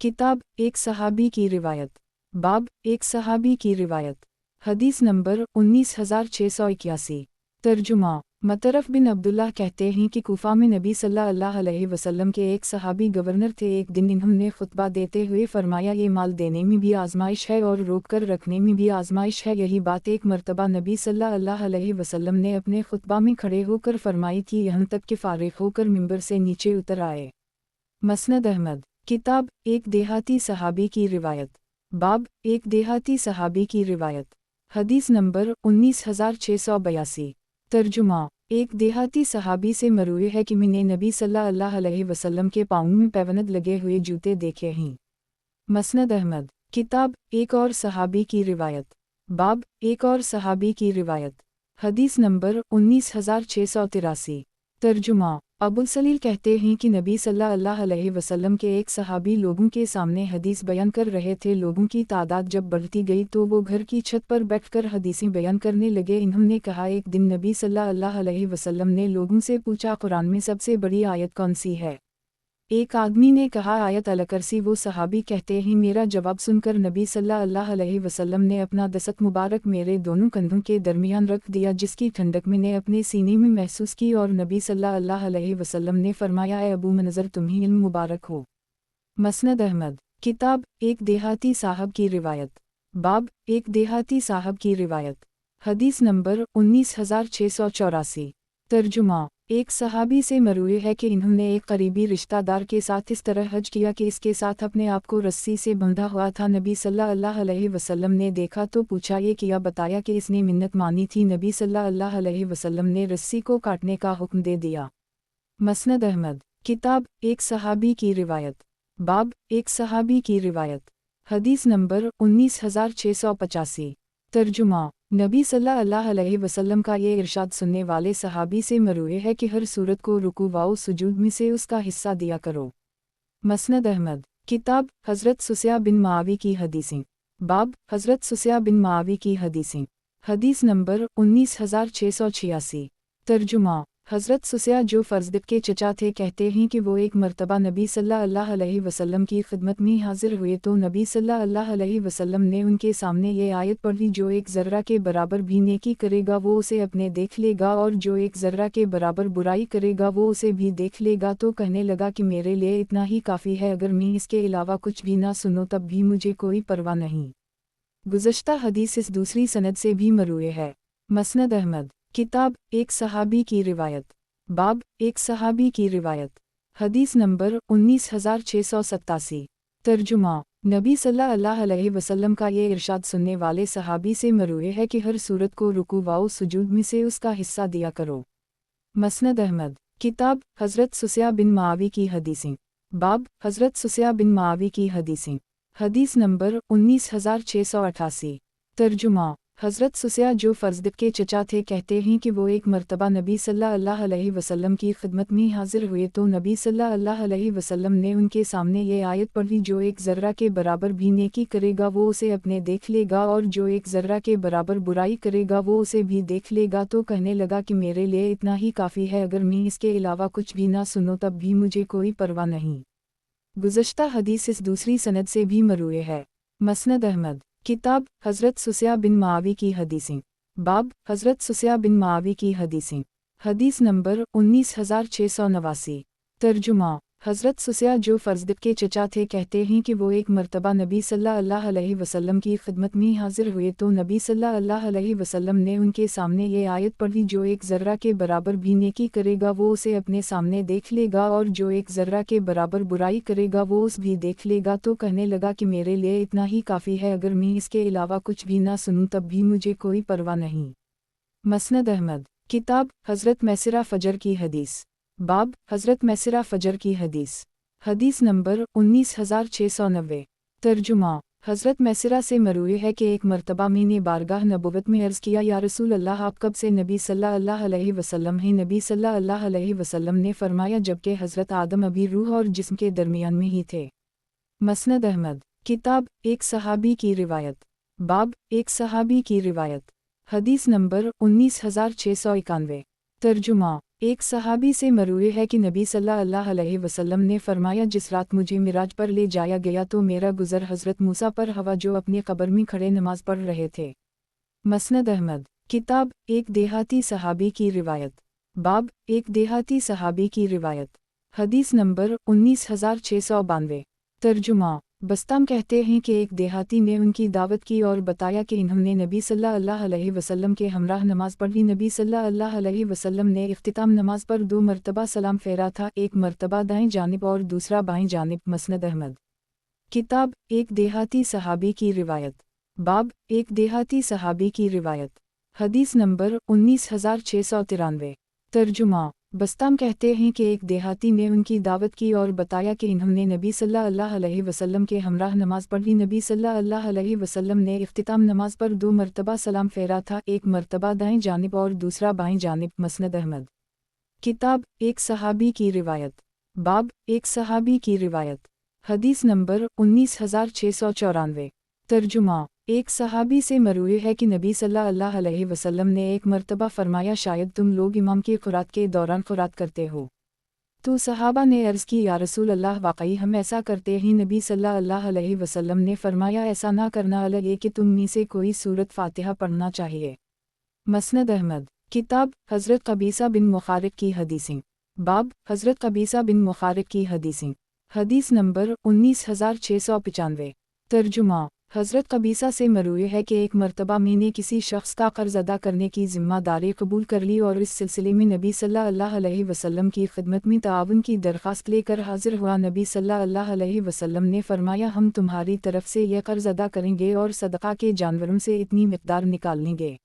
किताब एक सहाबी की रिवायत बाब एक सहाबी की रिवायत हदीस नंबर 19681 तर्जुमा मतरफ बिन अब्दुल्लाह कहते हैं कि कूफा में नबी सल्लल्लाहु अलैहि वसल्लम के एक सहाबी गवर्नर थे। एक दिन इन्होंने खुतबा देते हुए फरमाया, ये माल देने में भी आजमाइश है और रोक कर रखने में भी आजमाइश है। यही बात एक मरतबा नबी सल्लल्लाहु अलैहि वसल्लम ने अपने खुतबा में खड़े होकर फरमाई थी, यहाँ तक कि फारिग होकर मिंबर से नीचे उतर आए। मसनद अहमद किताब एक देहाती सहाबी की रिवायत बाब एक देहाती सहाबी की रिवायत हदीस नंबर 19682 तर्जुमा एक देहाती सहाबी से मरूए है कि मैंने नबी सल्लल्लाहु अलैहि वसल्लम के पाँव में पैवनद लगे हुए जूते देखे हैं। मसनद अहमद किताब एक और सहाबी की रिवायत बाब एक और सहाबी की रिवायत हदीस नंबर 19683 तर्जुमा अबुल सलील कहते हैं कि नबी सल्लल्लाहु अलैहि वसल्लम के एक सहाबी लोगों के सामने हदीस बयान कर रहे थे। लोगों की तादाद जब बढ़ती गई तो वो घर की छत पर बैठकर हदीसें बयान करने लगे। इन्होंने कहा, एक दिन नबी सल्लल्लाहु अलैहि वसल्लम ने लोगों से पूछा, कुरान में सबसे बड़ी आयत कौन सी है? एक आदमी ने कहा, आयत अल-कुर्सी। वो सहाबी कहते हैं, मेरा जवाब सुनकर नबी सल्लल्लाहु अलैहि वसल्लम ने अपना दस्त मुबारक मेरे दोनों कंधों के दरमियान रख दिया, जिसकी ठंडक मैंने अपने सीने में महसूस की। और नबी सल्लल्लाहु अलैहि वसल्लम ने फरमाया, ए अबू मनज़र, तुम्हें इल्म मुबारक हो। मसनद अहमद किताब एक देहाती साहब की रिवायत बाब एक देहाती साहब की रिवायत हदीस नंबर 19684 तर्जुमा एक सहाबी से मरूए है कि इन्होंने एक करीबी रिश्तेदार के साथ इस तरह हज किया कि इसके साथ अपने आप को रस्सी से बंधा हुआ था। नबी सल्लल्लाहु अलैहि वसल्लम ने देखा तो पूछा, ये किया? बताया कि इसने मिन्नत मानी थी। नबी सल्लल्लाहु अलैहि वसल्लम ने रस्सी को काटने का हुक्म दे दिया। मसनद अहमद किताब एक सहाबी की रिवायत बाब एक सहाबी की रिवायत। हदीस नंबर 19685। तर्जुमा। नबी सल्लल्लाहु अलैहि वसल्लम का ये इरशाद सुनने वाले सहाबी से मरूए है कि हर सूरत को रुकू व सुजूद में से उसका हिस्सा दिया करो। मसनद अहमद। किताब हज़रत सुसया बिन मुआवी की हदीसें। बाब हज़रत सुसया बिन मुआवी की हदीसें। हदीस नंबर 19686। तर्जुमा। हज़रत सुसया जो फ़र्ज़द के चचा थे कहते हैं कि वो एक मरतबा नबी सल्लल्लाहु अलैहि वसल्लम की खिदमत में हाजिर हुए तो नबी सल्लल्लाहु अलैहि वसल्लम ने उनके सामने ये आयत पढ़ी, जो एक ज़र्रा के बराबर भी नेकी करेगा वो उसे अपने देख लेगा और जो एक ज़र्रा के बराबर बुराई करेगा वो उसे भी देख लेगा। तो कहने लगा कि मेरे लिए इतना ही काफ़ी है, अगर मैं इसके अलावा कुछ भी ना सुनूं तब भी मुझे कोई परवाह नहीं। गुज़श्ता हदीस इस दूसरी सनद से भी मरूए है। मसनद अहमद। किताब एक सहाबी की रिवायत। बाब एक सहाबी की रिवायत। हदीस नंबर 19687। तर्जुमा। नबी सल्लल्लाहु अलैहि वसल्लम का ये इरशाद सुनने वाले सहाबी से मरूए है कि हर सूरत को रुकू व सुजूद में से उसका हिस्सा दिया करो। मसनद अहमद। किताब हज़रत सुसया बिन मुआवी की हदीसें। बाब हज़रत सुसया बिन मुआवी की हदीसें। हदीस नंबर 19688। तर्जुमा। हज़रत सुसया जो फ़र्ज़द के चचा थे कहते हैं कि वो एक मरतबा नबी सल्लल्लाहु अलैहि वसल्लम की खिदमत में हाजिर हुए तो नबी सल्लल्लाहु अलैहि वसल्लम ने उनके सामने ये आयत पढ़ी, जो एक ज़र्रा के बराबर भी नेकी करेगा वो उसे अपने देख लेगा और जो एक ज़र्रा के बराबर बुराई करेगा वो उसे भी देख लेगा। तो कहने लगा कि मेरे लिए इतना ही काफ़ी है, अगर मैं इसके अलावा कुछ भी ना सुनूं तब भी मुझे कोई परवाह नहीं। गुज़श्ता हदीस इस दूसरी सनद से भी मरूए है। मसनद अहमद। किताब हज़रत सुसया बिन मुआवी की हदीसें। बाब हज़रत सुसया बिन मुआवी की हदीसें। हदीस नंबर 19689। तर्जुमा। हज़रत सुसया जो फ़र्ज़द के चचा थे कहते हैं कि वो एक मरतबा नबी सल्लल्लाहु अलैहि वसल्लम की खिदमत में हाजिर हुए तो नबी सल्लल्लाहु अलैहि वसल्लम ने उनके सामने ये आयत पढ़ी, जो एक ज़र्रा के बराबर भी नेकी करेगा वो उसे अपने सामने देख लेगा और जो एक ज़र्रा के बराबर बुराई करेगा वो उस भी देख लेगा। तो कहने लगा कि मेरे लिए इतना ही काफ़ी है, अगर मैं इसके अलावा कुछ भी ना सुनूं तब भी मुझे कोई परवाह नहीं। मसनद अहमद। किताब हज़रत मैसरा फ़जर की हदीस। बाब हज़रत मैसरा फ़जर की हदीस। हदीस नंबर 19690। तर्जुमा। हज़रत मैसरा से मरूए है कि एक मरतबा मैंने बारगाह नबुवत में अर्ज़ किया, या रसूल अल्लाह आप कब से नबी सल्लल्लाहु अलैहि वसल्लम हैं? नबी सल्लल्लाहु अलैहि वसल्लम ने फरमाया, जबकि हज़रत आदम अभी रूह और जिस्म के दरमियान में ही थे। मसनद अहमद। किताब एक सहाबी की रिवायत। बाब एक सहाबी की रिवायत। हदीस नंबर 19691। तर्जुमा। एक सहाबी से मरूए है कि नबी सल्लल्लाहु अलैहि वसल्लम ने फरमाया, जिस रात मुझे मिराज पर ले जाया गया तो मेरा गुज़र हज़रत मूसा पर हवा जो अपनी कब्र में खड़े नमाज पढ़ रहे थे। मसनद अहमद। किताब एक देहाती सहाबी की रिवायत। बाब एक देहाती सहाबी की रिवायत। हदीस नंबर 19692। तर्जुमा। बस्ताम कहते हैं कि एक देहाती ने उनकी दावत की और बताया कि इन्होंने नबी सल्लल्लाहु अलैहि वसल्लम के हमराह नमाज पढ़ी। नबी सल्लल्लाहु अलैहि वसल्लम ने इख्तिताम नमाज पर 2 मरतबा सलाम फेरा था, एक मरतबा दाएं जानिब और दूसरा बाएं जानिब। मसनद अहमद। किताब एक देहाती सहाबी की रिवायत। बाब एक देहाती सहाबी की रिवायत। हदीस नंबर 19693। तर्जुमा। बस्ताम कहते हैं कि एक देहाती ने उनकी दावत की और बताया कि इन्होंने नबी सल्लल्लाहु अलैहि वसल्लम के हमराह नमाज पढ़ी। नबी सल्लल्लाहु अलैहि वसल्लम ने इख्तिताम नमाज पर 2 मरतबा सलाम फेरा था, एक मरतबा दाएं जानिब और दूसरा बाएं जानिब। मसनद अहमद। किताब एक सहाबी की रिवायत। बाब एक सहाबी की रिवायत। हदीस नंबर 19694। तर्जुमा। एक सहाबी से मरूए है कि नबी सल्लल्लाहु अलैहि वसल्लम ने एक मरतबा फरमाया, शायद तुम लोग इमाम की खुरात के दौरान खुरात करते हो। तो सहाबा ने अर्ज़ की, या रसूल अल्लाह वाकई हम ऐसा करते हैं। नबी सल्लल्लाहु अलैहि वसल्लम ने फरमाया, ऐसा ना करना, अलग ये कि तुम में से कोई सूरत फातिहा पढ़ना चाहिए। मसनद अहमद। किताब हज़रत कबीसा बिन मुखारिक की हदीसें। बाब हज़रत कबीसा बिन मुखारिक की हदीसें। हदीस नंबर 19695। तर्जुमा। हज़रत कबीसा से मरूए है कि एक मरतबा मैंने किसी शख्स का कर्ज अदा करने की ज़िम्मेदारी कबूल कर ली और इस सिलसिले में नबी सल्लल्लाहु अलैहि वसल्लम की खिदमत में ताउन की दरख्वास्त लेकर हाजिर हुआ। नबी सल्लल्लाहु अलैहि वसल्लम ने फरमाया, हम तुम्हारी तरफ से यह कर्ज अदा करेंगे और सदका के जानवरों से इतनी मिक़दार निकाल लेंगे।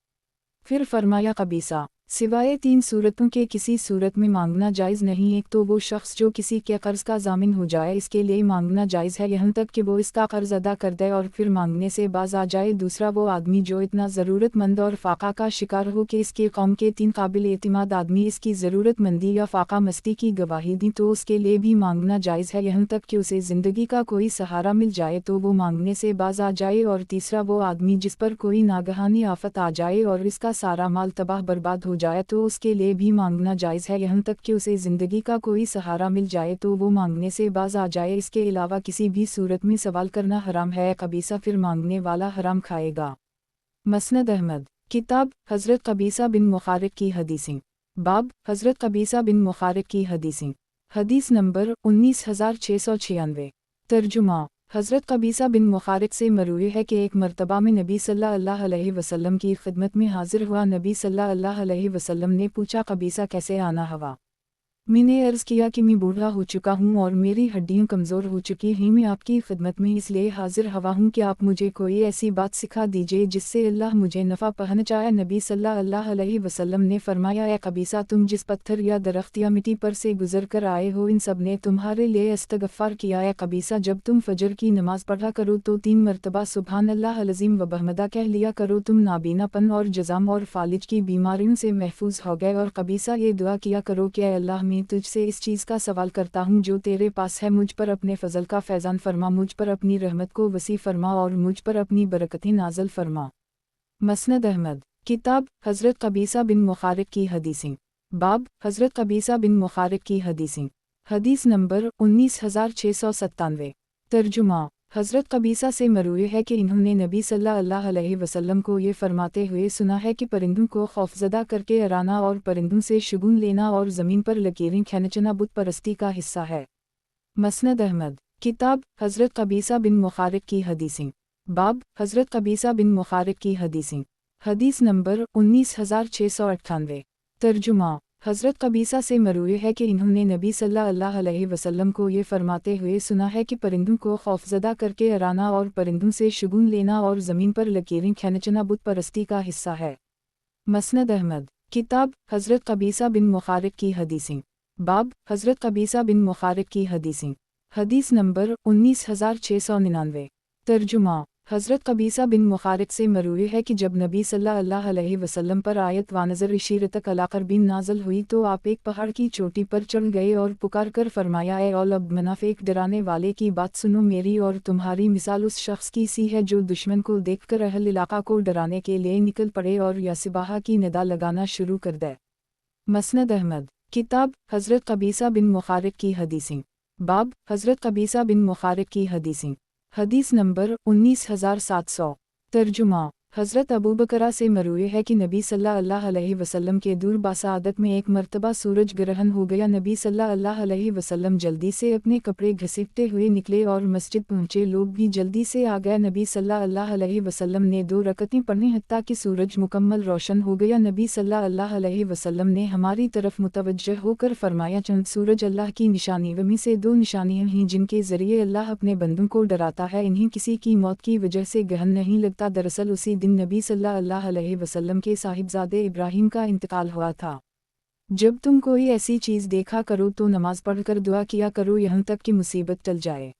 फिर फरमाया, कबीसा سوائے 3 صورتوں کے کسی صورت میں مانگنا جائز نہیں۔ ایک تو وہ شخص جو کسی کے قرض کا ضامن ہو جائے، اس کے لیے مانگنا جائز ہے یہاں تک کہ وہ اس کا قرض ادا کر دے اور پھر مانگنے سے باز آ جائے۔ دوسرا وہ آدمی جو اتنا ضرورت مند اور فاقہ کا شکار ہو کہ اس کے قوم کے 3 قابل اعتماد آدمی اس کی ضرورت مندی یا فاقہ مستی کی گواہی دیں تو اس کے لیے بھی مانگنا جائز ہے یہاں تک کہ اسے زندگی کا کوئی سہارا مل جائے تو وہ مانگنے سے باز آ جائے۔ اور تیسرا وہ آدمی جس پر کوئی ناگہانی آفت آ جائے اور اس کا سارا مال تباہ برباد ہو جائے تو اس کے لیے بھی مانگنا جائز ہے یہاں تک کہ اسے زندگی کا کوئی سہارا مل جائے تو وہ مانگنے سے باز آ جائے۔ اس کے علاوہ کسی بھی صورت میں سوال کرنا حرام ہے، قبیصہ پھر مانگنے والا حرام کھائے گا۔ مسند احمد، کتاب حضرت قبیصہ بن مخارق کی حدیثیں، باب حضرت قبیصہ بن مخارق کی حدیثیں، حدیث نمبر 19696۔ ترجمہ، حضرت قبیصہ بن مخارق سے مروی ہے کہ ایک مرتبہ میں نبی صلی اللہ علیہ وسلم کی خدمت میں حاضر ہوا۔ نبی صلی اللہ علیہ وسلم نے پوچھا، قبیصہ کیسے آنا ہوا؟ میں نے عرض کیا کہ میں بوڑھا ہو چکا ہوں اور میری ہڈیاں کمزور ہو چکی ہیں، میں آپ کی خدمت میں اس لیے حاضر ہوا ہوں کہ آپ مجھے کوئی ایسی بات سکھا دیجئے جس سے اللہ مجھے نفع پہنچائے۔ نبی صلی اللہ علیہ وسلم نے فرمایا، اے قبیصہ، تم جس پتھر یا درخت یا مٹی پر سے گزر کر آئے ہو ان سب نے تمہارے لیے استغفار کیا۔ اے قبیصہ، جب تم فجر کی نماز پڑھا کرو تو 3 مرتبہ سبحان اللہ العظیم و بحمدہ کہہ لیا کرو، تم نابینا پن اور جزام اور فالج کی بیماریوں سے محفوظ ہو گئے۔ اور قبیصہ، یہ دعا کیا کرو کہ اے اللہ، میں تجھ سے اس چیز کا سوال کرتا ہوں جو تیرے پاس ہے، مجھ پر اپنے فضل کا فیضان فرما، مجھ پر اپنی رحمت کو وسیع فرما اور مجھ پر اپنی برکتیں نازل فرما۔ مسند احمد، کتاب حضرت قبیصہ بن مخارق کی حدیثیں، باب حضرت قبیصہ بن مخارق کی حدیثیں، حدیث نمبر 19697۔ ترجمہ، حضرت قبیصہ سے مروی ہے کہ انہوں نے نبی صلی اللہ علیہ وسلم کو یہ فرماتے ہوئے سنا ہے کہ پرندوں کو خوفزدہ کر کے اڑانا اور پرندوں سے شگون لینا اور زمین پر لکیریں کھینچنا بت پرستی کا حصہ ہے۔ مسند احمد، کتاب حضرت قبیصہ بن مخارق کی حدیثیں، باب حضرت قبیصہ بن مخارق کی حدیثیں، حدیث نمبر 19698۔ ترجمہ، حضرت قبیصہ سے مروی ہے کہ انہوں نے نبی صلی اللہ علیہ وسلم کو یہ فرماتے ہوئے سنا ہے کہ پرندوں کو خوفزدہ کر کے اڑانا اور پرندوں سے شگون لینا اور زمین پر لکیریں کھینچنا بت پرستی کا حصہ ہے۔ مسند احمد، کتاب حضرت قبیصہ بن مخارق کی حدیثیں، باب حضرت قبیصہ بن مخارق کی حدیثیں، حدیث نمبر 19699۔ ترجمہ، حضرت قبیصہ بن مخارق سے مروی ہے کہ جب نبی صلی اللہ علیہ وسلم پر آیت وانظر عشیرتک الاقربین نازل ہوئی تو آپ ایک پہاڑ کی چوٹی پر چڑھ گئے اور پکار کر فرمایا، اے اول اب منافق ڈرانے والے کی بات سنو، میری اور تمہاری مثال اس شخص کی سی ہے جو دشمن کو دیکھ کر اہل علاقہ کو ڈرانے کے لیے نکل پڑے اور یا سباہا کی ندا لگانا شروع کر دے۔ مسند احمد، کتاب حضرت قبیصہ بن مخارق کی حدیثیں، باب حضرت قبیصہ بن مخارق کی حدیثیں، حدیث نمبر 19700۔ ترجمہ، حضرت ابوبکرہ سے مروی ہے کہ نبی صلی اللہ علیہ وسلم کے دور باسعادت میں ایک مرتبہ سورج گرہن ہو گیا۔ نبی صلی اللہ علیہ وسلم جلدی سے اپنے کپڑے گھسیٹتے ہوئے نکلے اور مسجد پہنچے، لوگ بھی جلدی سے آ گئے۔ نبی صلی اللہ علیہ وسلم نے 2 رکعتیں پڑھیں حتیٰ کہ سورج مکمل روشن ہو گیا۔ نبی صلی اللہ علیہ وسلم نے ہماری طرف متوجہ ہو کر فرمایا، چند سورج اللہ کی نشانیوں میں سے 2 نشانیاں ہیں جن کے ذریعے اللہ اپنے بندوں کو ڈراتا ہے، انہیں کسی کی موت کی وجہ سے گہن نہیں لگتا۔ دراصل اسی دن نبی صلی اللہ علیہ وسلم کے صاحبزادے ابراہیم کا انتقال ہوا تھا۔ جب تم کوئی ایسی چیز دیکھا کرو تو نماز پڑھ کر دعا کیا کرو یہاں تک کہ مصیبت ٹل جائے۔